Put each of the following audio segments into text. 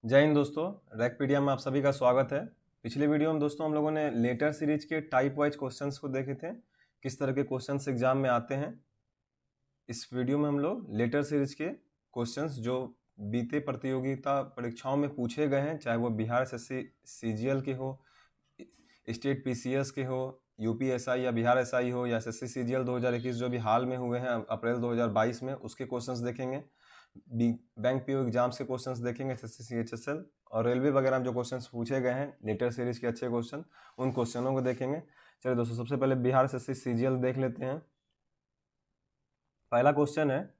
जय हिंद दोस्तों, रैकपीडिया में आप सभी का स्वागत है। पिछले वीडियो में दोस्तों हम लोगों ने लेटर सीरीज के टाइप वाइज क्वेश्चंस को देखे थे, किस तरह के क्वेश्चंस एग्जाम में आते हैं। इस वीडियो में हम लोग लेटर सीरीज के क्वेश्चंस जो बीते प्रतियोगिता परीक्षाओं में पूछे गए हैं, चाहे वो बिहार एसएससी सीजीएल के हो, स्टेट पीसीएस के हो, यूपीएसआई या बिहार एसआई हो, या एसएससी सीजीएल 2021 जो भी हाल में हुए हैं अप्रैल 2022 में, उसके क्वेश्चंस देखेंगे। बैंक पीओ एग्जाम्स के क्वेश्चंस देखेंगे, एसएससी सीएचएसएल और रेलवे वगैरह में जो क्वेश्चंस पूछे गए हैं लेटर सीरीज के अच्छे क्वेश्चन, उन क्वेश्चनों को देखेंगे। चलिए दोस्तों, सबसे पहले बिहार एसएससी सीजीएल देख लेते हैं। पहला क्वेश्चन है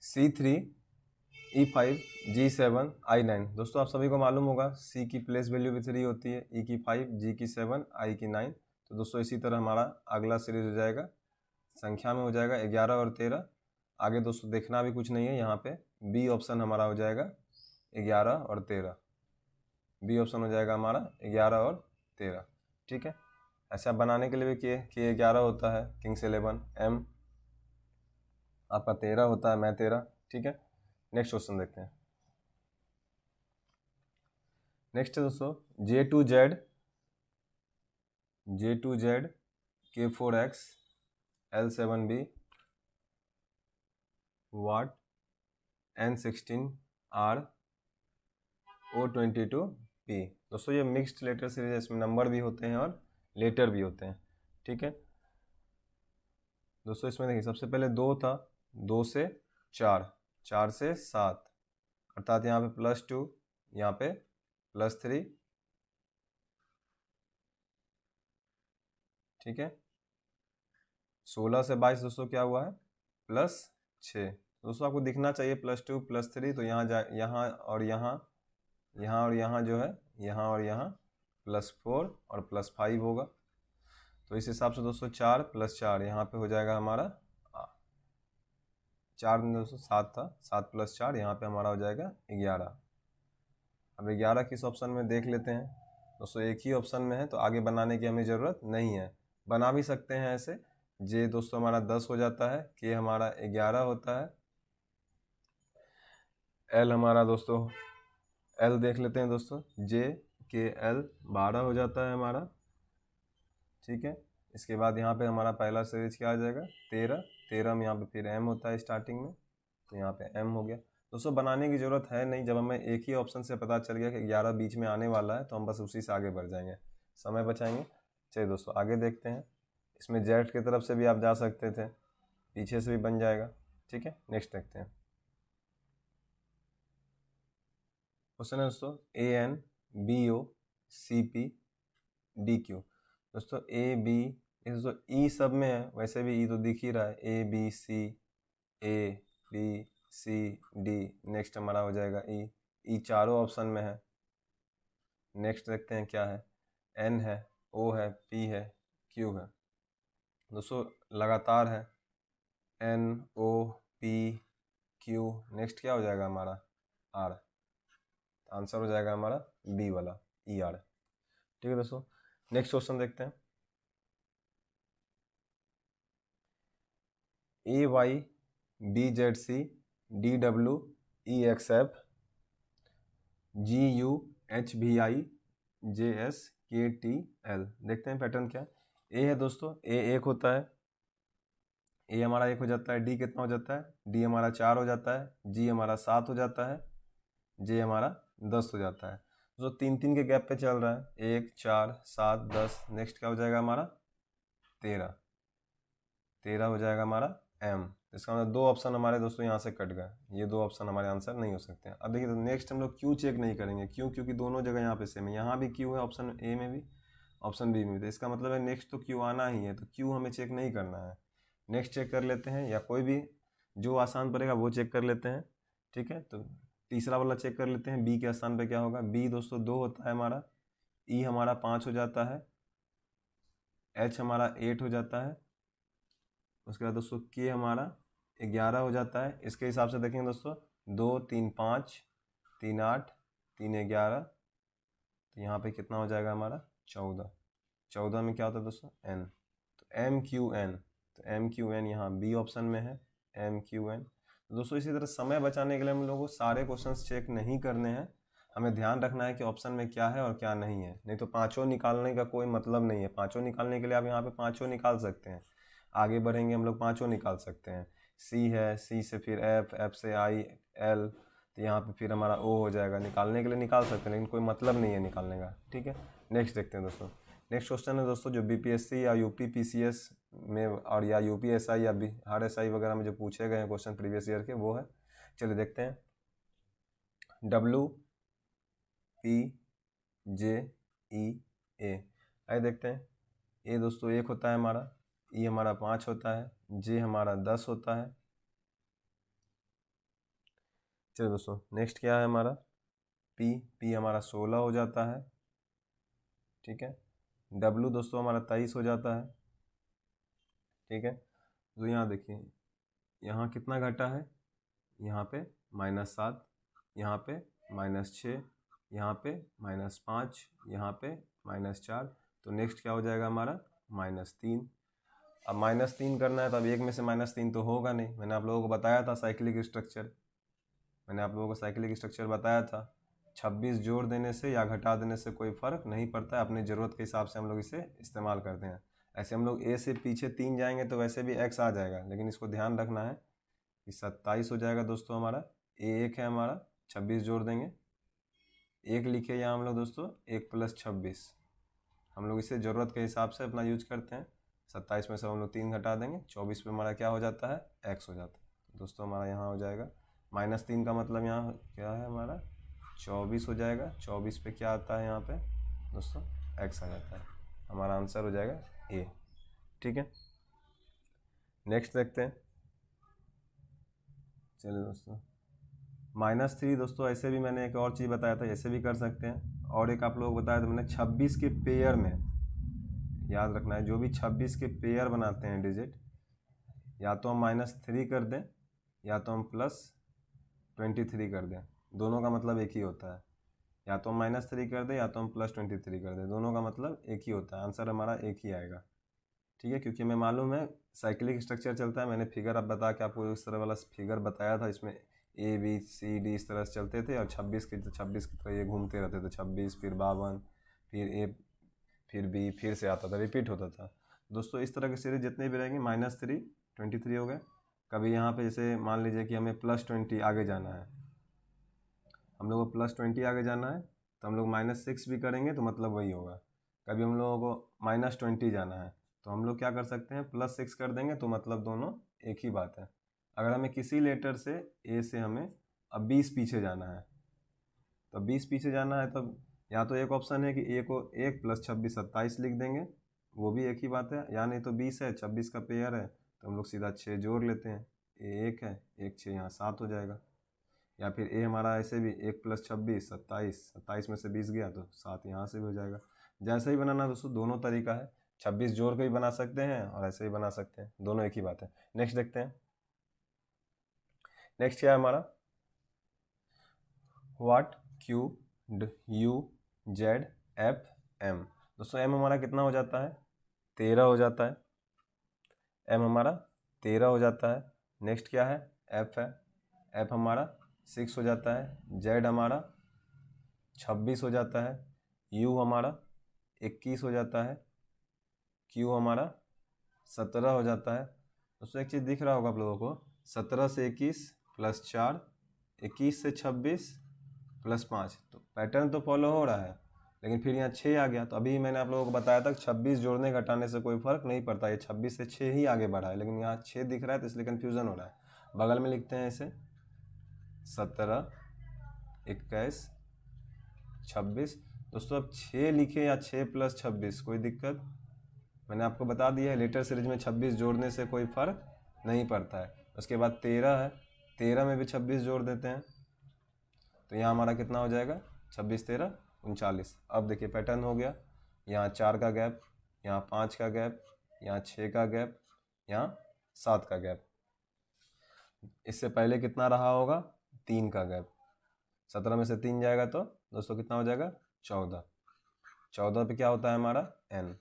C3 E5 G7 I9। दोस्तों आप सभी को मालूम होगा C की प्लेस वैल्यू भी 3 होती है, E की 5, G की 7, I की 9। तो दोस्तों इसी तरह हमारा अगला सीरीज हो जाएगा, संख्या में हो जाएगा 11 और 13। आगे दोस्तों देखना भी कुछ नहीं है, यहाँ पे बी ऑप्शन हमारा हो जाएगा 11 और 13। बी ऑप्शन हो जाएगा हमारा 11 और 13। ठीक है, ऐसा बनाने के लिए भी के 11 होता है किंग्स 11, एम आपका 13 होता है, मैं 13। ठीक है, नेक्स्ट क्वेश्चन देखते हैं। नेक्स्ट है दोस्तों J2Z K4X L7B वाट N16R O22P। दोस्तों ये मिक्स्ड लेटर सीरीज है, इसमें नंबर भी होते हैं और लेटर भी होते हैं। ठीक है दोस्तों, इसमें देखिए सबसे पहले 2 था, 2 से 4, 4 से 7, अर्थात यहाँ पे +2, यहाँ पे +3। ठीक है, 16 से 22 दोस्तों क्या हुआ है, +6। दोस्तों आपको दिखना चाहिए +2 +3, तो यहाँ और यहाँ, यहाँ और यहाँ जो है, यहाँ और यहाँ +4 और +5 होगा। तो इस हिसाब से दोस्तों 4 + 4 यहाँ पे हो जाएगा हमारा 4 में दोस्तों 7 था, 7 + 4 यहाँ पे हमारा हो जाएगा 11। अब 11 किस ऑप्शन में देख लेते हैं दोस्तों, एक ही ऑप्शन में है तो आगे बनाने की हमें ज़रूरत नहीं है। बना भी सकते हैं ऐसे, जे दोस्तों हमारा 10 हो जाता है, के हमारा 11 होता है, एल हमारा दोस्तों एल देख लेते हैं दोस्तों, जे के एल 12 हो जाता है हमारा। ठीक है, इसके बाद यहाँ पे हमारा पहला सीरीज क्या आ जाएगा, 13। 13 में यहाँ पे फिर एम होता है स्टार्टिंग में, तो यहाँ पे एम हो गया। दोस्तों बनाने की ज़रूरत है नहीं, जब हमें एक ही ऑप्शन से पता चल गया कि 11 बीच में आने वाला है तो हम बस उसी से आगे बढ़ जाएंगे, समय बचाएंगे। चलिए दोस्तों आगे देखते हैं। इसमें जेड की तरफ से भी आप जा सकते थे, पीछे से भी बन जाएगा। ठीक है, नेक्स्ट देखते हैं। क्वेश्चन है दोस्तों ANBOCPDQ। दोस्तों AB दोस्तों ई सब में है, वैसे भी ई तो दिख ही रहा है, ABCABCD। नेक्स्ट हमारा हो जाएगा ई चारों ऑप्शन में है। नेक्स्ट देखते हैं क्या है, N है, O है, P है, Q है। दोस्तों लगातार है, NOPQ। नेक्स्ट क्या हो जाएगा हमारा, R। आंसर हो जाएगा हमारा बी वाला ER। ठीक है दोस्तों, नेक्स्ट क्वेश्चन देखते हैं। AYBZCDWEXF GUHVIJSKTL। देखते हैं पैटर्न क्या है। ए है दोस्तों, ए 1 होता है, ए हमारा 1 हो जाता है, डी कितना हो जाता है, डी हमारा 4 हो जाता है, जी हमारा 7 हो जाता है, जे हमारा 10 हो जाता है। तो 3-3 के गैप पे चल रहा है, 1 4 7 10। नेक्स्ट क्या हो जाएगा हमारा 13। 13 हो जाएगा हमारा एम। इसका मतलब 2 ऑप्शन हमारे दोस्तों यहाँ से कट गए, ये 2 ऑप्शन हमारे आंसर नहीं हो सकते हैं। अब देखिए तो नेक्स्ट हम लोग क्यू चेक नहीं करेंगे, क्यों, क्योंकि दोनों जगह यहाँ पे सेम है, यहाँ भी क्यू है ऑप्शन ए में भी, ऑप्शन बी में भी। तो इसका मतलब है नेक्स्ट तो क्यू आना ही है, तो क्यू हमें चेक नहीं करना है। नेक्स्ट चेक कर लेते हैं, या कोई भी जो आसान पड़ेगा वो चेक कर लेते हैं। ठीक है, तो तीसरा वाला चेक कर लेते हैं, बी के स्थान पे क्या होगा। बी दोस्तों 2 होता है हमारा, ई हमारा 5 हो जाता है, एच हमारा 8 हो जाता है, उसके बाद दोस्तों के हमारा 11 हो जाता है। इसके हिसाब से देखेंगे दोस्तों, 2 3 5 3 8 3 11, तो यहाँ पे कितना हो जाएगा हमारा 14। 14 में क्या होता है दोस्तों, एन। तो एम क्यू एन, तो एम क्यू एन यहाँ बी ऑप्शन में है, एम क्यू एन। दोस्तों इसी तरह समय बचाने के लिए हम लोगों को सारे क्वेश्चंस चेक नहीं करने हैं, हमें ध्यान रखना है कि ऑप्शन में क्या है और क्या नहीं है, नहीं तो पाँचों निकालने का कोई मतलब नहीं है। पाँचों निकालने के लिए आप यहाँ पे पाँचों निकाल सकते हैं, आगे बढ़ेंगे हम लोग पाँचों निकाल सकते हैं। सी है, सी से फिर एफ, एफ से आई, एल, तो यहाँ पे फिर हमारा ओ हो जाएगा। निकालने के लिए निकाल सकते हैं लेकिन कोई मतलब नहीं है निकालने का, ठीक है। नेक्स्ट देखते हैं दोस्तों। नेक्स्ट क्वेश्चन है दोस्तों जो बीपीएससी या यूपी पीसीएस में और या यूपीएसआई या बिहार एसआई वगैरह में जो पूछे गए हैं क्वेश्चन प्रीवियस ईयर के, वो है, चलिए देखते हैं। डब्ल्यू पी जे ई ए, आइए देखते हैं। ए दोस्तों 1 होता है हमारा, ई हमारा 5 होता है, जे हमारा 10 होता है। चलिए दोस्तों नेक्स्ट क्या है हमारा, पी हमारा 16 हो जाता है, ठीक है। डब्लू दोस्तों हमारा 23 हो जाता है, ठीक है। तो यहाँ देखिए, यहाँ कितना घटा है, यहाँ पे -7, यहाँ पे -6, यहाँ पे -5, यहाँ पे -4, तो नेक्स्ट क्या हो जाएगा हमारा -3। अब -3 करना है तो अब एक में से -3 तो होगा नहीं, मैंने आप लोगों को बताया था साइक्लिक स्ट्रक्चर, मैंने आप लोगों को साइक्लिक स्ट्रक्चर बताया था। 26 जोड़ देने से या घटा देने से कोई फ़र्क नहीं पड़ता है, अपनी ज़रूरत के हिसाब से हम लोग इसे इस्तेमाल करते हैं। ऐसे हम लोग ए से पीछे 3 जाएंगे तो वैसे भी x आ जाएगा, लेकिन इसको ध्यान रखना है कि 27 हो जाएगा दोस्तों हमारा। ए 1 है हमारा, 26 जोड़ देंगे, 1 लिखे यहाँ हम लोग दोस्तों, 1 + 26, हम लोग इसे ज़रूरत के हिसाब से अपना यूज करते हैं। 27 में से हम लोग 3 घटा देंगे, 24 पे हमारा क्या हो जाता है, x हो जाता है। दोस्तों हमारा यहाँ हो जाएगा -3 का मतलब यहाँ क्या है हमारा 24 हो जाएगा। 24 पे क्या आता है यहाँ पे दोस्तों, x आ जाता है। हमारा आंसर हो जाएगा ए, ठीक है। नेक्स्ट देखते हैं। चलिए दोस्तों -3 दोस्तों ऐसे भी मैंने एक और चीज़ बताया था, ऐसे भी कर सकते हैं। और एक आप लोग बताया था मैंने 26 के पेयर में, याद रखना है जो भी 26 के पेयर बनाते हैं डिजिट, या तो हम -3 कर दें या तो हम +23 कर दें, दोनों का मतलब एक ही होता है। या तो हम -3 कर दें या तो हम +23 कर दें, दोनों का मतलब एक ही होता है, आंसर हमारा एक ही आएगा, ठीक है। क्योंकि हमें मालूम है साइक्लिक स्ट्रक्चर चलता है, मैंने फिगर अब बता के आपको इस तरह वाला फिगर बताया था, इसमें ए बी सी डी इस तरह से चलते थे और 26 की तरह ये घूमते रहते थे, 26 फिर 52 फिर ए फिर बी फिर से आता था, रिपीट होता था दोस्तों। इस तरह के सीरीज जितने भी रहेंगे -3 23 हो गए। कभी यहाँ पे जैसे मान लीजिए कि हमें +20 आगे जाना है, हम लोगों को +20 आगे जाना है तो हम लोग -6 भी करेंगे तो मतलब वही होगा। कभी हम लोगों को -20 जाना है तो हम लोग क्या कर सकते हैं, +6 कर देंगे तो मतलब दोनों एक ही बात है। अगर हमें किसी लेटर से ए से हमें अब 20 पीछे जाना है, तो 20 पीछे जाना है तब या तो एक ऑप्शन है कि ए को 1 + 26 27 लिख देंगे, वो भी एक ही बात है। या नहीं तो 20 है 26 का पेयर है तो हम लोग सीधा 6 जोड़ लेते हैं, ए 1 है 1 6 यहाँ 7 हो जाएगा। या फिर ए हमारा ऐसे भी 1 + 26 27, 27 में से 20 गया तो 7 यहाँ से भी हो जाएगा। जैसे ही बनाना दोस्तों दोनों तरीका है, 26 जोड़ के भी बना सकते हैं और ऐसे ही बना सकते हैं, दोनों एक ही बात है। नेक्स्ट देखते हैं। नेक्स्ट क्या है हमारा, what Q U Z F M. दोस्तों एम हमारा कितना हो जाता है, 13 हो जाता है, एम हमारा 13 हो जाता है। नेक्स्ट क्या है, एफ है, एफ हमारा 6 हो जाता है, जेड हमारा 26 हो जाता है, यू हमारा 21 हो जाता है, क्यू हमारा 17 हो जाता है। दोस्तों एक चीज़ दिख रहा होगा आप लोगों को, 17 से 21 + 4, 21 से 26 + 5, तो पैटर्न तो फॉलो हो रहा है, लेकिन फिर यहाँ 6 आ गया। तो अभी मैंने आप लोगों को बताया था कि 26 जोड़ने घटाने से कोई फर्क नहीं पड़ता, ये 26 से 6 ही आगे बढ़ा है, लेकिन यहाँ 6 दिख रहा है तो इसलिए कन्फ्यूज़न हो रहा है। बगल में लिखते हैं इसे 17 21 26। दोस्तों अब 6 लिखे या 6 + 26 कोई दिक्कत, मैंने आपको बता दिया है लेटर सीरीज में 26 जोड़ने से कोई फ़र्क नहीं पड़ता है। उसके बाद 13 है, 13 में भी 26 जोड़ देते हैं तो यहाँ हमारा कितना हो जाएगा, 26 13 39। अब देखिए पैटर्न हो गया, यहाँ 4 का गैप, यहाँ 5 का गैप, यहाँ 6 का गैप, यहाँ 7 का गैप। इससे पहले कितना रहा होगा, 3 का गैप। 17 में से 3 जाएगा तो दोस्तों कितना हो जाएगा, 14। 14 पे क्या होता है हमारा, n,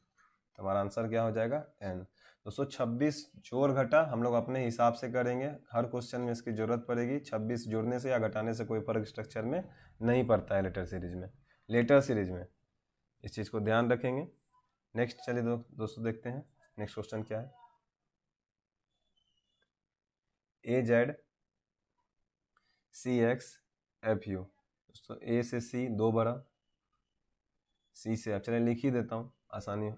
तो हमारा आंसर क्या हो जाएगा, n। दोस्तों 26 जोड़ घटा हम लोग अपने हिसाब से करेंगे, हर क्वेश्चन में इसकी ज़रूरत पड़ेगी। 26 जोड़ने से या घटाने से कोई फर्क स्ट्रक्चर में नहीं पड़ता है लेटर सीरीज में, इस चीज़ को ध्यान रखेंगे। नेक्स्ट चलिए दोस्तों देखते हैं नेक्स्ट क्वेश्चन क्या है। AZCXFU, दोस्तों ए से सी 2 बड़ा, सी से चलिए लिख ही देता हूँ, आसानी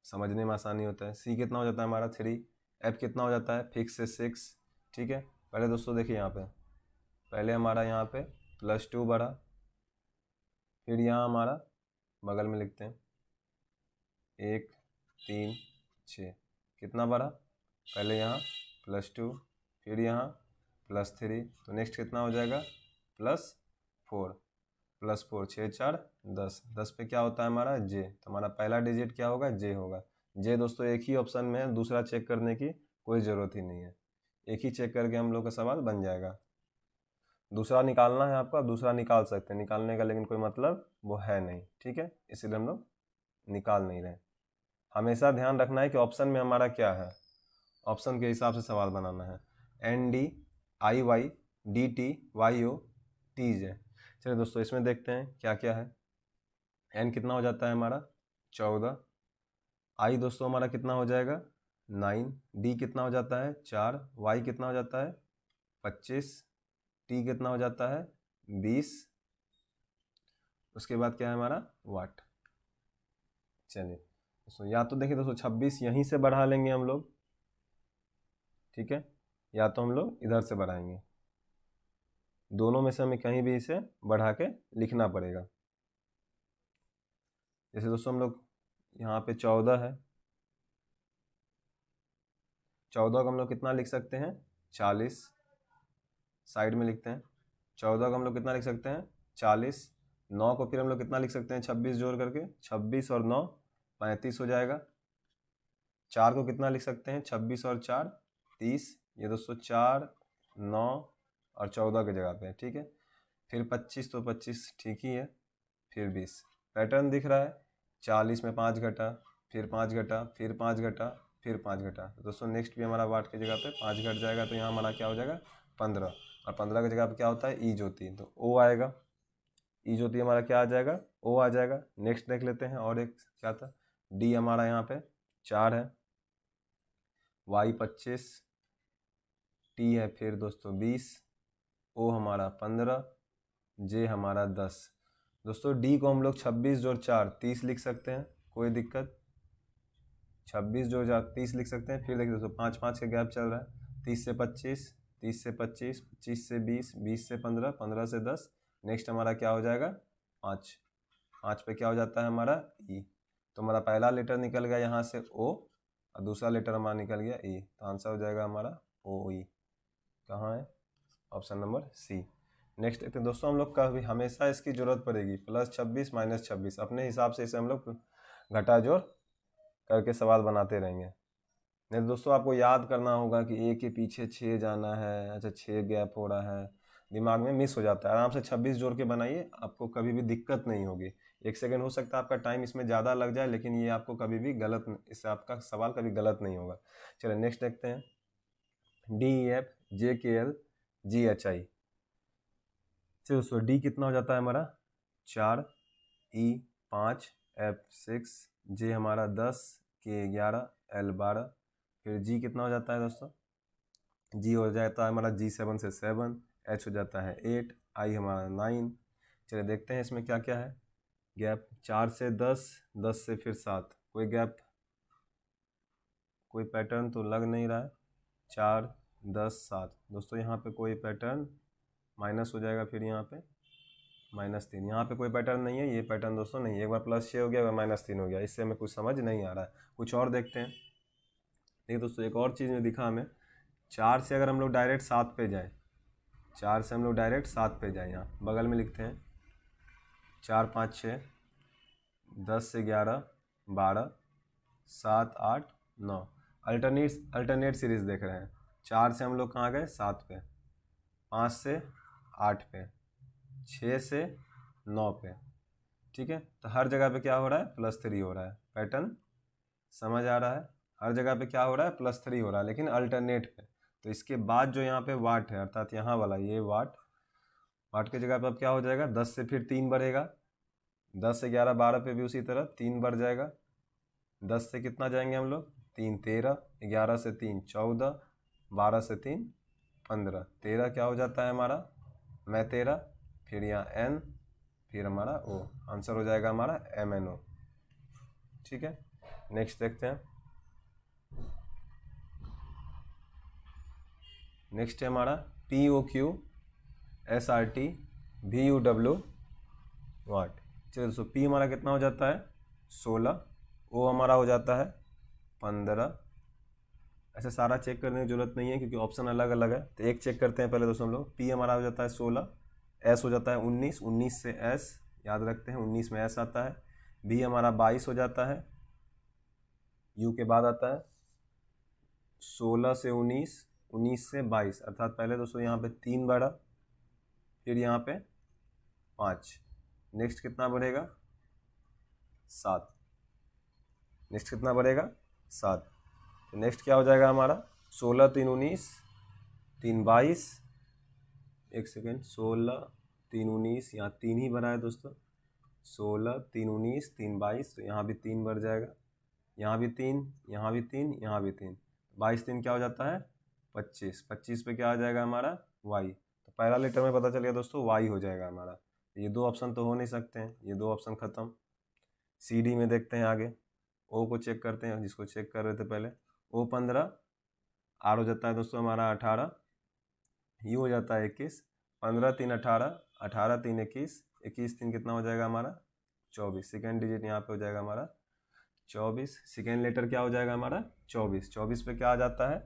समझने में आसानी होता है। सी कितना हो जाता है हमारा 3, एफ कितना हो जाता है फिक्स से 6, ठीक है। पहले दोस्तों देखिए यहाँ पे, पहले हमारा यहाँ पे +2 बढ़ा, फिर यहाँ हमारा बगल में लिखते हैं 1 3 6, कितना बढ़ा, पहले यहाँ +2 फिर यहाँ +3, तो नेक्स्ट कितना हो जाएगा +4, +4 6 4 10, 10 पे क्या होता है हमारा जे, तो हमारा पहला डिजिट क्या होगा जे होगा। जे दोस्तों एक ही ऑप्शन में है, दूसरा चेक करने की कोई ज़रूरत ही नहीं है, एक ही चेक करके हम लोग का सवाल बन जाएगा। दूसरा निकालना है आपको, आप दूसरा निकाल सकते हैं निकालने का, लेकिन कोई मतलब वो है नहीं, ठीक है, इसीलिए हम लोग निकाल नहीं रहे। हमेशा ध्यान रखना है कि ऑप्शन में हमारा क्या है, ऑप्शन के हिसाब से सवाल बनाना है। ND IY DT YO TJ। चलिए दोस्तों इसमें देखते हैं क्या क्या है। n कितना हो जाता है हमारा 14, i दोस्तों हमारा कितना हो जाएगा 9, d कितना हो जाता है 4, y कितना हो जाता है 25, t कितना हो जाता है 20, उसके बाद क्या है हमारा वाट। चलिए दोस्तों या तो देखिए दोस्तों 26 यहीं से बढ़ा लेंगे हम लोग, ठीक है, या तो हम लोग इधर से बढ़ाएंगे, दोनों में से हमें कहीं भी इसे बढ़ा के लिखना पड़ेगा। जैसे दोस्तों हम लोग यहाँ पे 14 है, 14 को हम लोग कितना लिख सकते हैं 40, साइड में लिखते हैं 14 को हम लोग कितना लिख सकते हैं 40, 9 को फिर हम लोग कितना लिख सकते हैं 26 जोड़ करके, 26 और 9 35 हो जाएगा। 4 को कितना लिख सकते हैं 26 और 4 30, ये दोस्तों 4 9 और 14 की जगह पे, ठीक है। फिर 25 तो 25 ठीक ही है, फिर 20, पैटर्न दिख रहा है 40 में 5 घटा, फिर 5 घटा, फिर 5 घटा, फिर 5 घटा, तो दोस्तों नेक्स्ट भी हमारा वाट की जगह पे 5 घट जाएगा, तो यहाँ हमारा क्या हो जाएगा 15, और 15 की जगह पे क्या होता है ई ज्योति, तो ओ आएगा, ई ज्योति हमारा क्या आ जाएगा ओ आ जाएगा। नेक्स्ट देख लेते हैं, और एक क्या था डी हमारा यहाँ पे 4 है, वाई 25, टी है फिर दोस्तों 20, ओ हमारा 15, जे हमारा 10। दोस्तों डी को हम लोग 26 जोड़ 4 30 लिख सकते हैं, कोई दिक्कत, 26 जोड़ 4 30 लिख सकते हैं। फिर देखिए दोस्तों 5 5 का गैप चल रहा है, 30 से 25, 30 से 25, 25 से 20, 20 से 15, 15 से 10, नेक्स्ट हमारा क्या हो जाएगा 5, 5 पे क्या हो जाता है हमारा ई, तो हमारा पहला लेटर निकल गया यहाँ से ओ, और दूसरा लेटर हमारा निकल गया ई, तो आंसर हो जाएगा हमारा ओ ई। कहाँ है ऑप्शन नंबर सी। नेक्स्ट देखते हैं दोस्तों, हम लोग का भी हमेशा इसकी जरूरत पड़ेगी +26 -26, अपने हिसाब से इसे हम लोग घटा जोड़ करके सवाल बनाते रहेंगे। नहीं दोस्तों आपको याद करना होगा कि ए के पीछे 6 जाना है, अच्छा 6 गैप हो रहा है, दिमाग में मिस हो जाता है। आराम से 26 जोड़ के बनाइए, आपको कभी भी दिक्कत नहीं होगी। 1 सेकंड हो सकता है आपका टाइम इसमें ज़्यादा लग जाए, लेकिन ये आपको कभी भी गलत, इससे आपका सवाल कभी गलत नहीं होगा। चलिए नेक्स्ट देखते हैं, DEF JKL GHI। चलो दोस्तों डी कितना हो जाता है हमारा 4, ई 5, एफ 6, जे हमारा 10, के 11, एल 12, फिर जी कितना हो जाता है दोस्तों, जी हो जाता है हमारा G7 से 7, एच हो जाता है 8, आई हमारा 9। चलिए देखते हैं इसमें क्या क्या है। गैप 4 से 10, 10 से फिर 7, कोई गैप कोई पैटर्न तो लग नहीं रहा है, 4 10 7, दोस्तों यहाँ पे कोई पैटर्न माइनस हो जाएगा, फिर यहाँ पे -3, यहाँ पे कोई पैटर्न नहीं है, ये पैटर्न दोस्तों नहीं है, एक बार +6 हो गया, एक बार -3 हो गया, इससे हमें कुछ समझ नहीं आ रहा है। कुछ और देखते हैं। देखिए दोस्तों एक और चीज़ में दिखा हमें, 4 से अगर हम लोग डायरेक्ट 7 पे जाएँ, 4 से हम लोग डायरेक्ट 7 पे जाएँ, यहाँ बगल में लिखते हैं 4 5 6, 10 से 11 12, 7 8 9, अल्टरनेट सीरीज़ देख रहे हैं। 4 से हम लोग कहाँ गए 7 पे, 5 से 8 पे, 6 से 9 पे, ठीक है। तो हर जगह पे क्या हो रहा है +3 हो रहा है, पैटर्न समझ आ रहा है, हर जगह पे क्या हो रहा है, +3 हो रहा है, लेकिन अल्टरनेट पे। तो इसके बाद जो यहाँ पे वाट है, अर्थात यहाँ वाला ये वाट की जगह पे अब क्या हो जाएगा, 10 से फिर 3 बढ़ेगा, 10 से 11 12 पे भी उसी तरह 3 बढ़ जाएगा, 10 से कितना जाएंगे हम लोग, 3 13, 11 से 3 14, 12 से 3 15, 13 क्या हो जाता है हमारा, मैं 13, फिर यहाँ n, फिर हमारा O, आंसर हो जाएगा हमारा MnO। ठीक है, नेक्स्ट देखते हैं। नेक्स्ट है हमारा POQ SRT VUW वाट। चलिए दोस्तों, P हमारा कितना हो जाता है 16, O हमारा हो जाता है 15। ऐसे सारा चेक करने की जरूरत नहीं है क्योंकि ऑप्शन अलग अलग है, तो एक चेक करते हैं पहले दोस्तों हम लोग। P हमारा हो जाता है 16, S हो जाता है 19, 19 से S याद रखते हैं, 19 में S आता है। B हमारा 22 हो जाता है, U के बाद आता है 16 से 19, 19 से 22, अर्थात पहले दोस्तों यहाँ पे 3 बढ़ा, फिर यहाँ पे 5, नेक्स्ट कितना बढ़ेगा 7, नेक्स्ट कितना बढ़ेगा 7। तो नेक्स्ट क्या हो जाएगा हमारा 16 3 19, 3 22, एक सेकेंड, 16 3 19, यहाँ 3 ही बढ़ा है दोस्तों, 16 3 19 3 22, तो यहाँ भी 3 बढ़ जाएगा, यहाँ भी 3, यहाँ भी 3, यहाँ भी 3, 22 3 क्या हो जाता है 25, 25 पे क्या आ जाएगा हमारा y। तो पहला लेटर में पता चल गया दोस्तों y हो जाएगा हमारा। ये दो ऑप्शन तो हो नहीं सकते हैं, ये दो ऑप्शन खत्म। CD में देखते हैं आगे, O को चेक करते हैं, जिसको चेक कर रहे थे पहले। O 15, R हो जाता है दोस्तों हमारा 18, U हो जाता है 21, 15 3 18, 18 3 21, 21 3 कितना हो जाएगा हमारा 24, सेकेंड डिजिट यहाँ पे हो जाएगा हमारा 24, सेकेंड लेटर क्या हो जाएगा हमारा 24, 24 पे क्या आ जाता है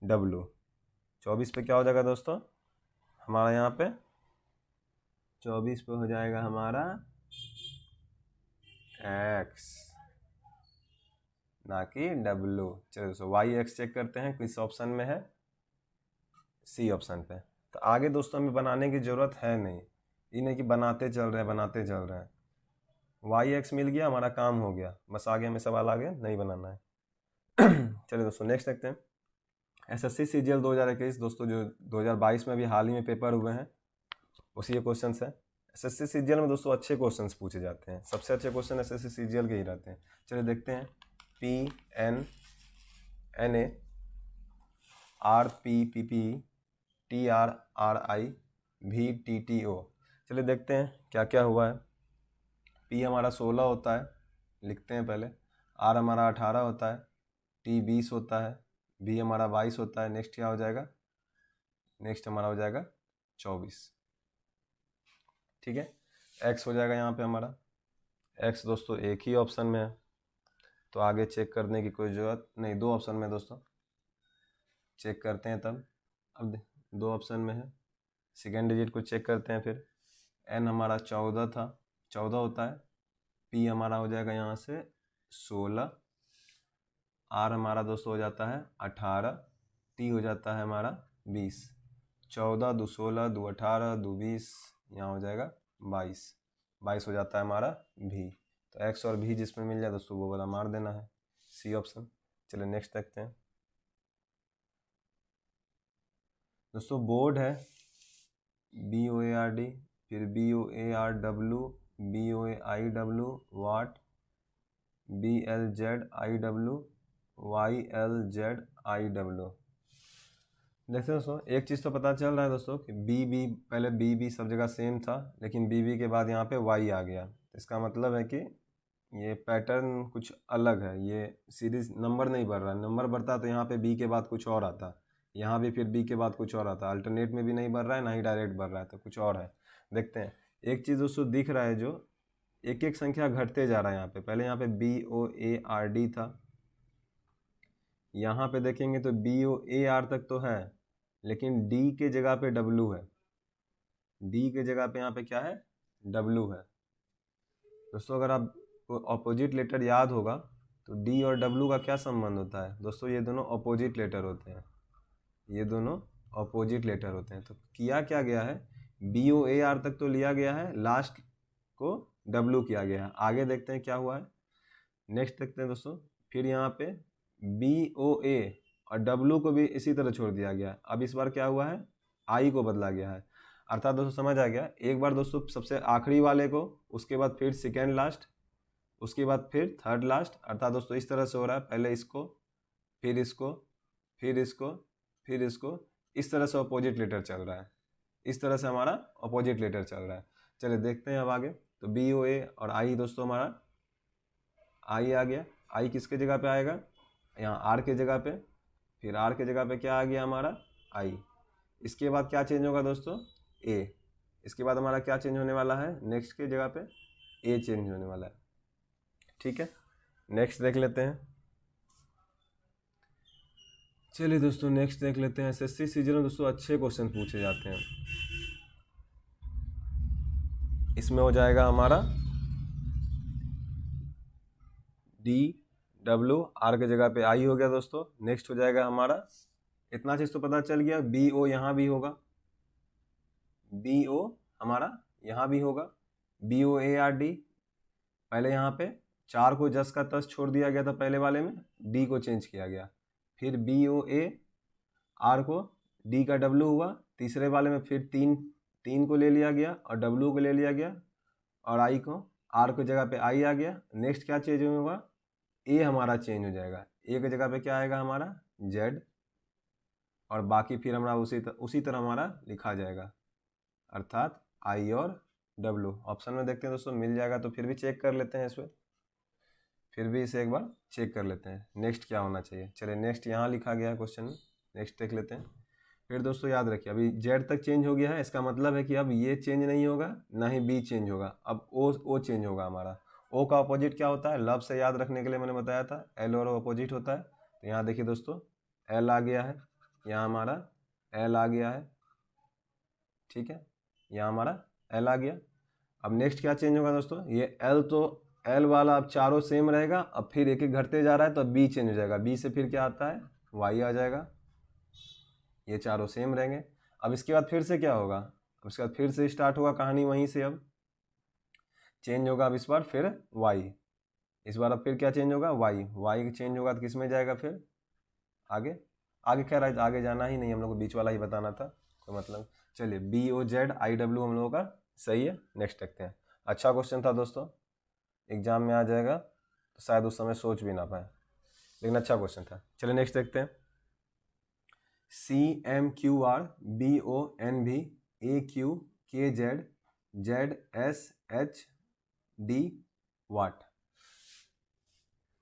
W, 24 पे क्या हो जाएगा दोस्तों हमारा यहाँ पे 24 पे हो जाएगा हमारा X, ना कि W। चलो दोस्तों YX चेक करते हैं किस ऑप्शन में है, C ऑप्शन पे। तो आगे दोस्तों हमें बनाने की ज़रूरत है नहीं, ये नहीं कि बनाते चल रहे हैं बनाते चल रहे हैं, YX मिल गया हमारा काम हो गया, बस आगे हमें सवाल आगे नहीं बनाना है। चलिए दोस्तों नेक्स्ट देखते हैं। SSC CGL 2021 दोस्तों जो 2022 में भी हाल ही में पेपर हुए हैं, उसी ये क्वेश्चन है। SSC CGL में दोस्तों अच्छे क्वेश्चंस पूछे जाते हैं, सबसे अच्छे क्वेश्चन SSC CGL के ही रहते हैं। चलिए देखते हैं, PNNA RPPP TRRI VTTO। चलिए देखते हैं क्या क्या हुआ है। P हमारा 16 होता है, लिखते हैं पहले, R हमारा 18 होता है, T 20 होता है, B हमारा 22 होता है, नेक्स्ट क्या हो जाएगा, नेक्स्ट हमारा हो जाएगा 24। ठीक है, X हो जाएगा यहाँ पे हमारा, X दोस्तों एक ही ऑप्शन में है, तो आगे चेक करने की कोई ज़रूरत नहीं, दो ऑप्शन में दोस्तों चेक करते हैं तब। अब दो ऑप्शन में है, सेकेंड डिजिट को चेक करते हैं फिर। N हमारा 14 था, 14 होता है, P हमारा हो जाएगा यहाँ से 16, R हमारा दोस्तों हो जाता है 18, T हो जाता है हमारा 20, 14 2 16 2 18 2 20, यहाँ हो जाएगा 22, 22 हो जाता है हमारा V। तो X और V जिसमें मिल जाए दोस्तों वो वाला मार देना है, C ऑप्शन। चलिए नेक्स्ट देखते हैं दोस्तों। बोर्ड है BOARD, फिर BOARW, BOAIW, वाट, BLZIW, YLZIW। देखते हैं दोस्तों, एक चीज़ तो पता चल रहा है दोस्तों कि BB पहले BB सब जगह सेम था, लेकिन BB के बाद यहाँ पे Y आ गया। इसका मतलब है कि ये पैटर्न कुछ अलग है, ये सीरीज नंबर नहीं बढ़ रहा है, नंबर बढ़ता तो यहाँ पे B के बाद कुछ और आता, यहाँ भी फिर B के बाद कुछ और आता, अल्टरनेट में भी नहीं बढ़ रहा है ना ही डायरेक्ट बढ़ रहा है, तो कुछ और है। देखते हैं, एक चीज़ दोस्तों दिख रहा है जो एक एक संख्या घटते जा रहा है यहाँ पे, पहले यहाँ पे BOARD था, यहाँ पे देखेंगे तो BOAR तक तो है, लेकिन D के जगह पे W है, D के जगह पे यहाँ पे क्या है W है। दोस्तों अगर आप अपोजिट लेटर याद होगा तो D और W का क्या संबंध होता है दोस्तों, ये दोनों अपोजिट लेटर होते हैं, ये दोनों अपोजिट लेटर होते हैं। तो किया क्या गया है, BOAR तक तो लिया गया है, लास्ट को W किया गया है। आगे देखते हैं क्या हुआ है, नेक्स्ट देखते हैं दोस्तों। फिर यहाँ पे BOA और W को भी इसी तरह छोड़ दिया गया। अब इस बार क्या हुआ है, I को बदला गया है। अर्थात दोस्तों समझ आ गया, एक बार दोस्तों सबसे आखिरी वाले को, उसके बाद फिर सेकेंड लास्ट, उसके बाद फिर थर्ड लास्ट। अर्थात दोस्तों इस तरह से हो रहा है, पहले इसको, फिर इसको, फिर इसको, फिर इसको, इस तरह से अपोजिट लेटर चल रहा है। इस तरह से हमारा अपोजिट लेटर चल रहा है। चलिए देखते हैं अब आगे। तो BOA और I दोस्तों हमारा I आ गया। I किसके जगह पे आएगा, यहाँ R के जगह पे, फिर R के जगह पे क्या आ गया हमारा I। इसके बाद क्या चेंज होगा दोस्तों, A। इसके बाद हमारा क्या चेंज होने वाला है, नेक्स्ट के जगह पे A चेंज होने वाला है। ठीक है, नेक्स्ट देख लेते हैं। चलिए दोस्तों नेक्स्ट देख लेते हैं। SSC सीजन में दोस्तों अच्छे क्वेश्चन पूछे जाते हैं। इसमें हो जाएगा हमारा DW, R के जगह पे I हो गया दोस्तों। नेक्स्ट हो जाएगा हमारा, इतना चीज तो पता चल गया, BO यहाँ भी होगा, BO हमारा यहाँ भी होगा, BOARD। पहले यहाँ पे 4 को जस का तस छोड़ दिया गया था पहले वाले में, D को चेंज किया गया। फिर BOA, R को D का W हुआ, तीसरे वाले में फिर 3 को ले लिया गया और W को ले लिया गया, और I को, R की जगह पे I आ गया। नेक्स्ट क्या चेंज होगा, A हमारा चेंज हो जाएगा। A की जगह पे क्या आएगा हमारा Z, और बाकी फिर हमारा उसी तरह हमारा लिखा जाएगा, अर्थात I और W। ऑप्शन में देखते हैं दोस्तों, मिल जाएगा तो फिर भी चेक कर लेते हैं इसमें, फिर भी इसे एक बार चेक कर लेते हैं नेक्स्ट क्या होना चाहिए। चलिए नेक्स्ट यहाँ लिखा गया है क्वेश्चन में, नेक्स्ट देख लेते हैं। फिर दोस्तों याद रखिए, अभी Z तक चेंज हो गया है, इसका मतलब है कि अब ये चेंज नहीं होगा, ना ही B चेंज होगा, अब O चेंज होगा हमारा। O का अपोजिट क्या होता है, लव से याद रखने के लिए मैंने बताया था, L और O अपोजिट होता है। तो यहाँ देखिए दोस्तों L आ गया है, यहाँ हमारा L आ गया है। ठीक है, यहाँ हमारा L आ गया। अब नेक्स्ट क्या चेंज होगा दोस्तों, ये L तो L वाला अब चारों सेम रहेगा, अब फिर एक एक घटते जा रहा है तो अब B चेंज हो जाएगा। B से फिर क्या आता है, Y आ जाएगा। ये चारों सेम रहेंगे। अब इसके बाद फिर से क्या होगा, अब इसके बाद फिर से स्टार्ट होगा कहानी वहीं से, अब चेंज होगा। अब इस बार फिर Y, इस बार अब फिर क्या चेंज होगा, Y चेंज होगा तो किस में जाएगा फिर आगे, आगे क्या रहा, आगे जाना ही नहीं, हम लोग को बीच वाला ही बताना था, कोई मतलब। चलिए BOZIW हम लोगों का सही है। नेक्स्ट देखते हैं। अच्छा क्वेश्चन था दोस्तों, एग्जाम में आ जाएगा तो शायद उस समय सोच भी ना पाए, लेकिन अच्छा क्वेश्चन था। चलिए नेक्स्ट देखते हैं। CMQR BONV AQ KZ ZSHD वाट।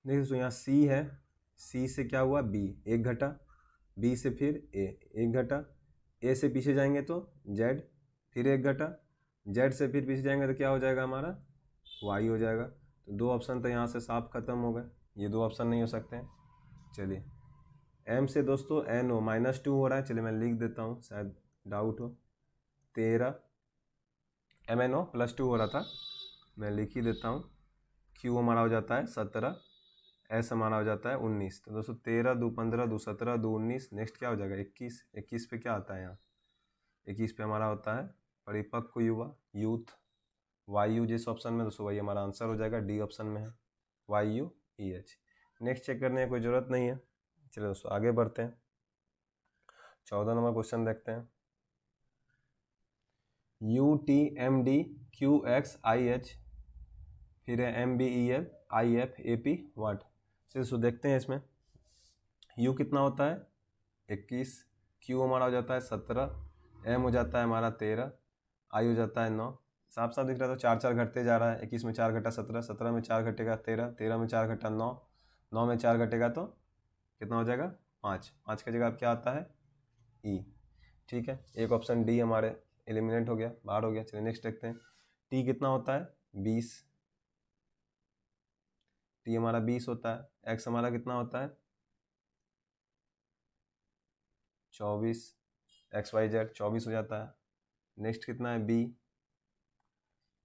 देखिए दोस्तों यहाँ C है, C से क्या हुआ B, एक घटा, B से फिर A, एक घटा, A से पीछे जाएंगे तो Z, फिर एक घटा, Z से फिर पीछे जाएंगे तो क्या हो जाएगा हमारा Y हो जाएगा। तो दो ऑप्शन तो यहाँ से साफ खत्म हो गए, ये दो ऑप्शन नहीं हो सकते हैं। चलिए M से दोस्तों NO -2 हो रहा है, चलिए मैं लिख देता हूँ, शायद डाउट हो। 13 MNO +2 हो रहा था, मैं लिख ही देता हूँ। Q हमारा हो जाता है 17, S हमारा हो जाता है 19। तो दोस्तों 13 2 15 2 17 2 19, नेक्स्ट क्या हो जाएगा 21। 21 पे क्या आता है यहाँ, 21 पे हमारा होता है परिपक्व युवा, यूथ। YU जिस ऑप्शन में दोस्तों वही हमारा आंसर हो जाएगा, D ऑप्शन में है YUEH। नेक्स्ट चेक करने की कोई ज़रूरत नहीं है। चलिए दोस्तों आगे बढ़ते हैं, 14 नंबर क्वेश्चन देखते हैं। UTMDQXIH, फिर है MBELIFAP वाट। चलिए दोस्तों देखते हैं इसमें। U कितना होता है 21, Q हमारा हो जाता है 17, M हो जाता है हमारा 13, I हो जाता है 9। साफ साफ दिख रहा है, तो 4 4 घटते जा रहा है। 21 में 4 घटा 17, 17 में 4 घटेगा 13, 13 में 4 घटा 9, 9 में 4 घटेगा तो कितना हो जाएगा 5, 5 की जगह क्या आता है E। ठीक है, एक ऑप्शन D हमारे एलिमिनेट हो गया, बाहर हो गया। चलिए नेक्स्ट देखते हैं। T कितना होता है 20, T हमारा 20 होता है। X हमारा कितना होता है 24, XYZ 24 हो जाता है। नेक्स्ट कितना है B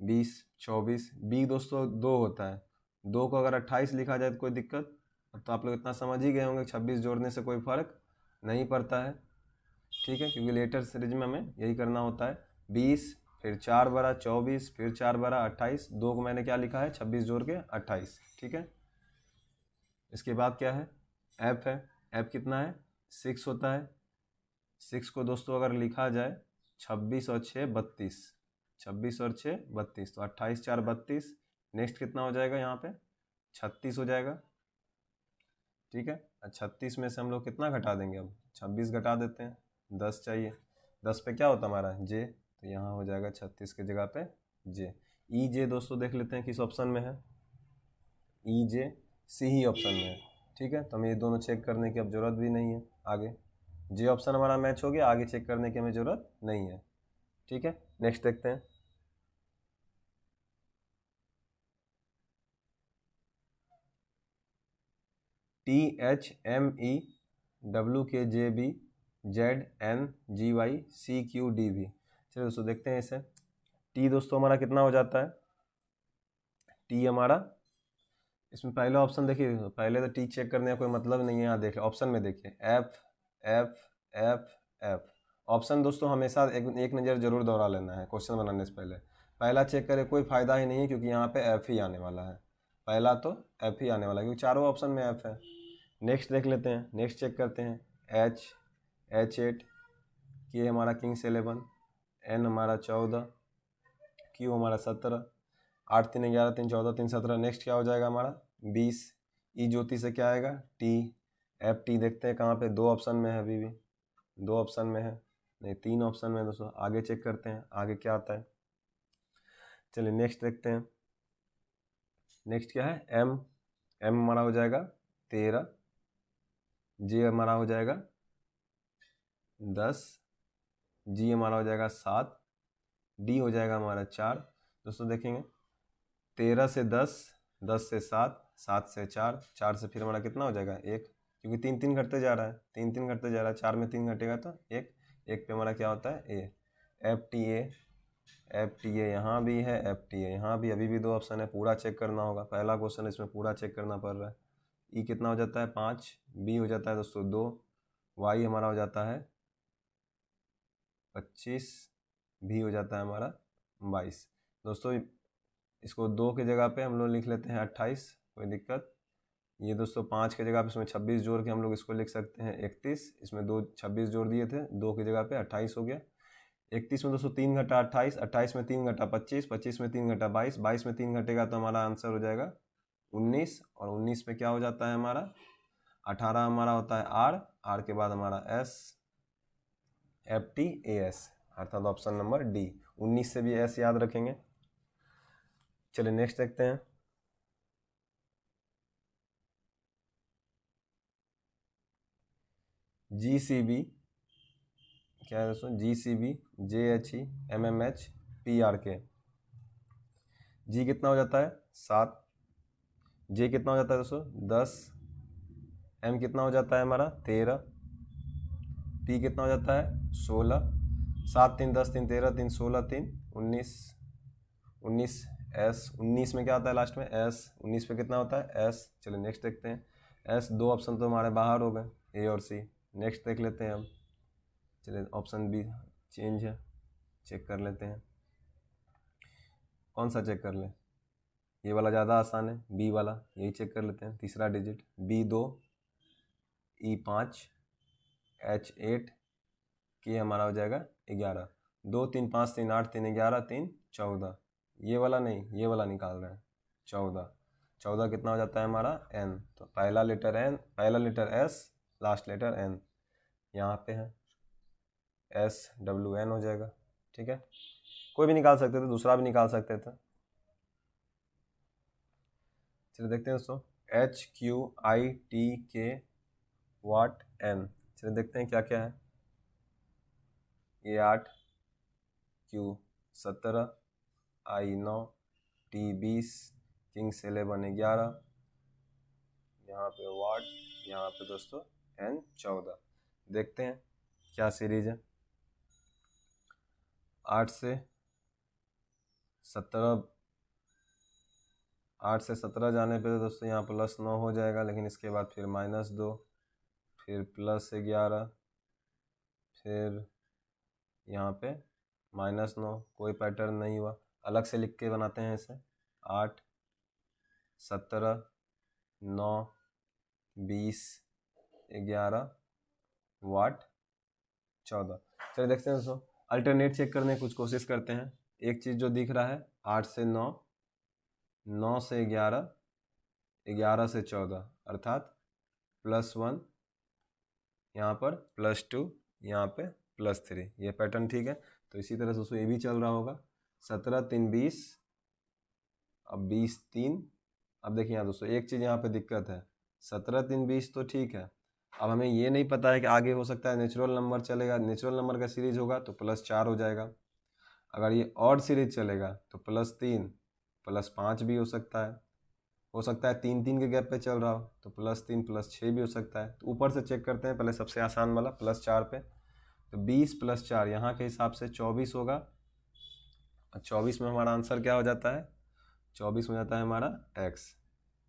20 24, B दोस्तों 2 होता है, 2 को अगर 28 लिखा जाए तो कोई दिक्कत, तो आप लोग इतना समझ ही गए होंगे 26 जोड़ने से कोई फर्क नहीं पड़ता है। ठीक है, क्योंकि लेटर सीरीज में हमें यही करना होता है। 20 फिर 4 बरा 24 फिर 4 बरा 28, 2 को मैंने क्या लिखा है 26 जोड़ के 28। ठीक है, इसके बाद क्या है एफ है, एफ कितना है 6 होता है। 6 को दोस्तों अगर लिखा जाए 26 और 6 32, 26 और 6 32, तो 28 4 32। नेक्स्ट कितना हो जाएगा यहाँ पे 36 हो जाएगा, ठीक है। 36 में से हम लोग कितना घटा देंगे, अब 26 घटा देते हैं, 10 चाहिए। 10 पे क्या होता है हमारा जे, तो यहाँ हो जाएगा 36 की जगह पे जे। ई जे दोस्तों देख लेते हैं किस ऑप्शन में है, ई जे सी ही ऑप्शन में है, ठीक है। तो हमें ये दोनों चेक करने की अब ज़रूरत भी नहीं है आगे, जे ऑप्शन हमारा मैच हो गया, आगे चेक करने की हमें ज़रूरत नहीं है, ठीक है। नेक्स्ट देखते हैं, THME WKJBZNGYCQDB। चलिए दोस्तों देखते हैं इसे। टी दोस्तों हमारा कितना हो जाता है, टी हमारा, इसमें पहले ऑप्शन देखिए, पहले तो टी चेक करने का कोई मतलब नहीं है, यहाँ देखिए ऑप्शन में देखिए F F F F. Option दोस्तों हमेशा एक नज़र जरूर दौड़ा लेना है क्वेश्चन बनाने से पहले। पहला चेक करे कोई फ़ायदा ही नहीं है, क्योंकि यहाँ पे एफ ही आने वाला है, पहला तो एफ ही आने वाला है, क्योंकि चारों ऑप्शन में एफ है। नेक्स्ट देख लेते हैं, नेक्स्ट चेक करते हैं, H8, के हमारा किंग्स 11, N हमारा 14, Q हमारा 17, 8 3 11 3 14 3 17। नेक्स्ट क्या हो जाएगा हमारा 20। ई ज्योति से क्या आएगा टी, एफ टी देखते हैं कहाँ पे, दो ऑप्शन में है, अभी भी दो ऑप्शन में है, नहीं 3 ऑप्शन में है दोस्तों। आगे चेक करते हैं आगे क्या आता है, चलिए नेक्स्ट देखते हैं। नेक्स्ट क्या है एम, एम हमारा हो जाएगा 13, जे हमारा हो जाएगा 10, जी हमारा हो जाएगा 7, डी हो जाएगा हमारा 4। दोस्तों देखेंगे 13 से 10, 10 से 7, 7 से 4, 4 से फिर हमारा कितना हो जाएगा 1, क्योंकि 3 3 घटते जा रहा है, 3 3 घटते जा रहा है, 4 में 3 घटेगा तो 1, 1 पे हमारा क्या होता है A. F T A, F T A यहाँ भी है, एफ टी ए यहाँ भी, अभी भी दो ऑप्शन है, पूरा चेक करना होगा, पहला क्वेश्चन इसमें पूरा चेक करना पड़ रहा है। ई कितना हो जाता है 5, बी हो जाता है दोस्तों 2, वाई हमारा हो जाता है 25, भी हो जाता है हमारा 22। दोस्तों इसको 2 की जगह पे हम लोग लिख लेते हैं 28, कोई दिक्कत। ये दोस्तों 5 की जगह पे इसमें 26 जोड़ के हम लोग इसको लिख सकते हैं 31, इसमें 2 26 जोड़ दिए थे, 2 की जगह पे 28 हो गया। 31 में दोस्तों 3 घटा 28, 28 में 3 घटा 25, 25 में 3 घटा 22, 22 में 3 घटेगा तो हमारा आंसर हो जाएगा 19, और 19 पे क्या हो जाता है हमारा 18 हमारा होता है आर, आर के बाद हमारा S, F T A S, अर्थात ऑप्शन नंबर डी। 19 से भी एस याद रखेंगे। चलिए नेक्स्ट देखते हैं, जी सी बी क्या है दोस्तों, G C B J H E M M H P R K. G कितना हो जाता है 7, जे कितना हो जाता है दोस्तों 10, एम कितना हो जाता है हमारा 13, टी कितना हो जाता है 16, 7 3 10 3 13 3 16 3 19, 19 एस, 19 में क्या आता है लास्ट में एस, 19 पे कितना होता है एस। चलिए नेक्स्ट देखते हैं, एस दो ऑप्शन तो हमारे बाहर हो गए ए और सी। नेक्स्ट देख लेते हैं हम, चलिए ऑप्शन बी चेंज है, चेक कर लेते हैं, कौन सा चेक कर लें, ये वाला ज़्यादा आसान है, बी वाला, यही चेक कर लेते हैं। तीसरा डिजिट बी 2, ई 5, एच 8, के हमारा हो जाएगा 11, 2 3 5 3 8 3 11 3 14, ये वाला नहीं, ये वाला निकाल रहे हैं 14, 14 कितना हो जाता है हमारा एन, तो पहला लेटर एन, पहला letter S, last letter N, यहाँ पे है एस डब्ल्यू एन हो जाएगा, ठीक है। कोई भी निकाल सकते थे, दूसरा भी निकाल सकते थे। चलिए देखते हैं दोस्तों, एच क्यू आई टी के वाट एन। चलिए देखते हैं क्या क्या है, ए 8, क्यू 17, आई 9, टी 20, किंग्स 11 11, यहाँ पे वाट, यहाँ पे दोस्तों एन 14। देखते हैं क्या सीरीज है, 8 से 17, 8 से 17 जाने पे तो दोस्तों यहाँ +9 हो जाएगा, लेकिन इसके बाद फिर -2, फिर +11, फिर यहाँ पे -9, कोई पैटर्न नहीं हुआ, अलग से लिख के बनाते हैं इसे। 8 17 9 20 11 वाट 14। चलिए देखते हैं दोस्तों, अल्टरनेट चेक करने की कुछ कोशिश करते हैं। एक चीज़ जो दिख रहा है 8 से 9, 9 से 11, 11 से 14, अर्थात +1, यहाँ पर +2, यहाँ पे +3, ये पैटर्न ठीक है। तो इसी तरह से दोस्तों ये भी चल रहा होगा। 17 3 20, अब 20 3, अब देखिए यहाँ दोस्तों एक चीज़ यहाँ पे दिक्कत है, 17 3 20 तो ठीक है। अब हमें ये नहीं पता है कि आगे हो सकता है नेचुरल नंबर चलेगा, नेचुरल नंबर का सीरीज होगा तो +4 हो जाएगा। अगर ये ऑड सीरीज चलेगा तो +3 +5 भी हो सकता है। 3 3 के गैप पे चल रहा हो तो +3 +6 भी हो सकता है। तो ऊपर से चेक करते हैं पहले, सबसे आसान वाला +4 पे। तो 20 + 4 यहाँ के हिसाब से 24 होगा, और 24 में हमारा आंसर क्या हो जाता है, 24 हो जाता है हमारा x।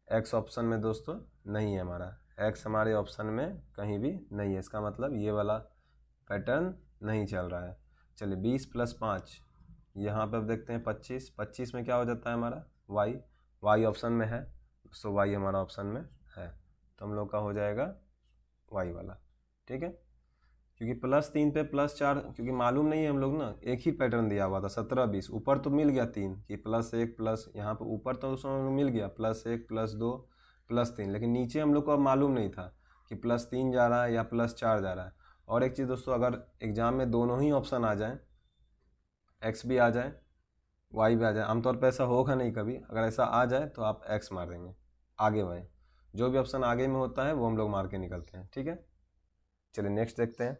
x ऑप्शन में दोस्तों नहीं है हमारा, x हमारे ऑप्शन में कहीं भी नहीं है। इसका मतलब ये वाला पैटर्न नहीं चल रहा है। चलिए 20 + 5, यहाँ पे अब देखते हैं 25, 25 में क्या हो जाता है हमारा y, y ऑप्शन में है दोस्तों, y हमारा ऑप्शन में है, तो हम लोग का हो जाएगा y वाला, ठीक है। क्योंकि +3 पे +4, क्योंकि मालूम नहीं है हम लोग ना, एक ही पैटर्न दिया हुआ था 17 20, ऊपर तो मिल गया 3 कि +1 प्लस, यहाँ पे ऊपर तो उसमें मिल गया +1 +2 +3, लेकिन नीचे हम लोग को अब मालूम नहीं था कि +3 जा रहा है या +4 जा रहा है। और एक चीज़ दोस्तों, अगर एग्ज़ाम में दोनों ही ऑप्शन आ जाए, x भी आ जाए y भी आ जाए, आमतौर पर ऐसा होगा नहीं कभी, अगर ऐसा आ जाए तो आप x मार देंगे, आगे बढ़े, जो भी ऑप्शन आगे में होता है वो हम लोग मार के निकलते हैं, ठीक है। चलिए नेक्स्ट देखते हैं।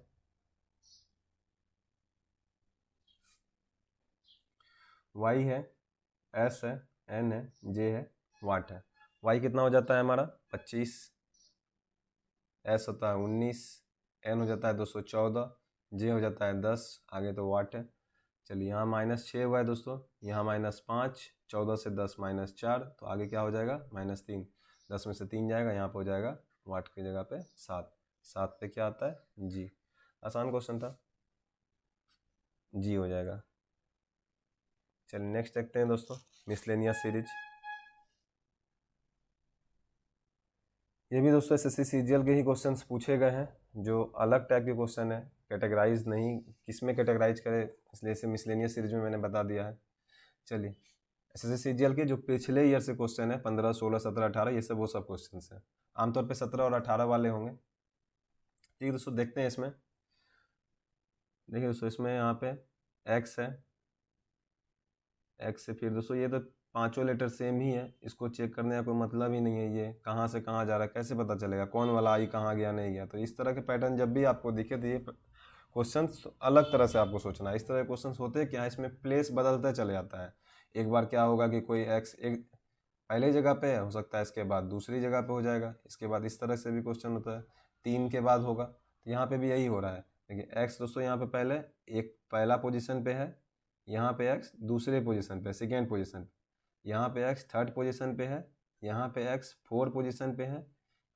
y है, s है, n है, j है, वाट है। y कितना हो जाता है हमारा 25, s होता है 19, n हो जाता है 214, j हो जाता है 10, आगे तो वाट है। चलिए यहाँ -6 हुआ है दोस्तों, यहाँ -5, 14 से 10 -4, तो आगे क्या हो जाएगा -3, 10 में से 3 जाएगा, यहाँ पे हो जाएगा वाट की जगह पे 7, 7 पे क्या आता है जी, आसान क्वेश्चन था, जी हो जाएगा। चलिए नेक्स्ट देखते हैं दोस्तों, मिसलेनियस सीरीज। ये भी दोस्तों SSC CGL के ही क्वेश्चंस पूछे गए हैं, जो अलग टाइप के क्वेश्चन है, कैटेगराइज नहीं, किस में कैटेगराइज करें, इसलिए इसे मिसलेनियस सीरीज में मैंने बता दिया है। चलिए SSC CGL के जो पिछले ईयर से क्वेश्चन है 15 16 17 18, ये सब वो सब क्वेश्चन हैं, आमतौर पे 17 और 18 वाले होंगे, ठीक है दोस्तों। देखते हैं इसमें, देखिए दोस्तों इसमें यहाँ पे x है, x से फिर दोस्तों ये तो पांचों लेटर सेम ही है, इसको चेक करने का कोई मतलब ही नहीं है, ये कहाँ से कहाँ जा रहा है कैसे पता चलेगा, कौन वाला आई कहाँ गया नहीं गया। तो इस तरह के पैटर्न जब भी आपको दिखे तो ये क्वेश्चंस अलग तरह से आपको सोचना है। इस तरह के क्वेश्चंस होते हैं क्या, इसमें प्लेस बदलता चले जाता है, एक बार क्या होगा कि कोई x एक पहले जगह पे हो सकता है, इसके बाद दूसरी जगह पे हो जाएगा, इसके बाद इस तरह से भी क्वेश्चन होता है, 3 के बाद होगा, तो यहाँ पे भी यही हो रहा है। देखिए x दोस्तों यहाँ पे पहले एक पहला पोजीशन पे है, यहाँ पे x दूसरे पोजीशन पे, सेकेंड पोजीशन पे, यहाँ पे x थर्ड पोजीशन पे है, यहाँ पे x 4 पोजीशन पे है,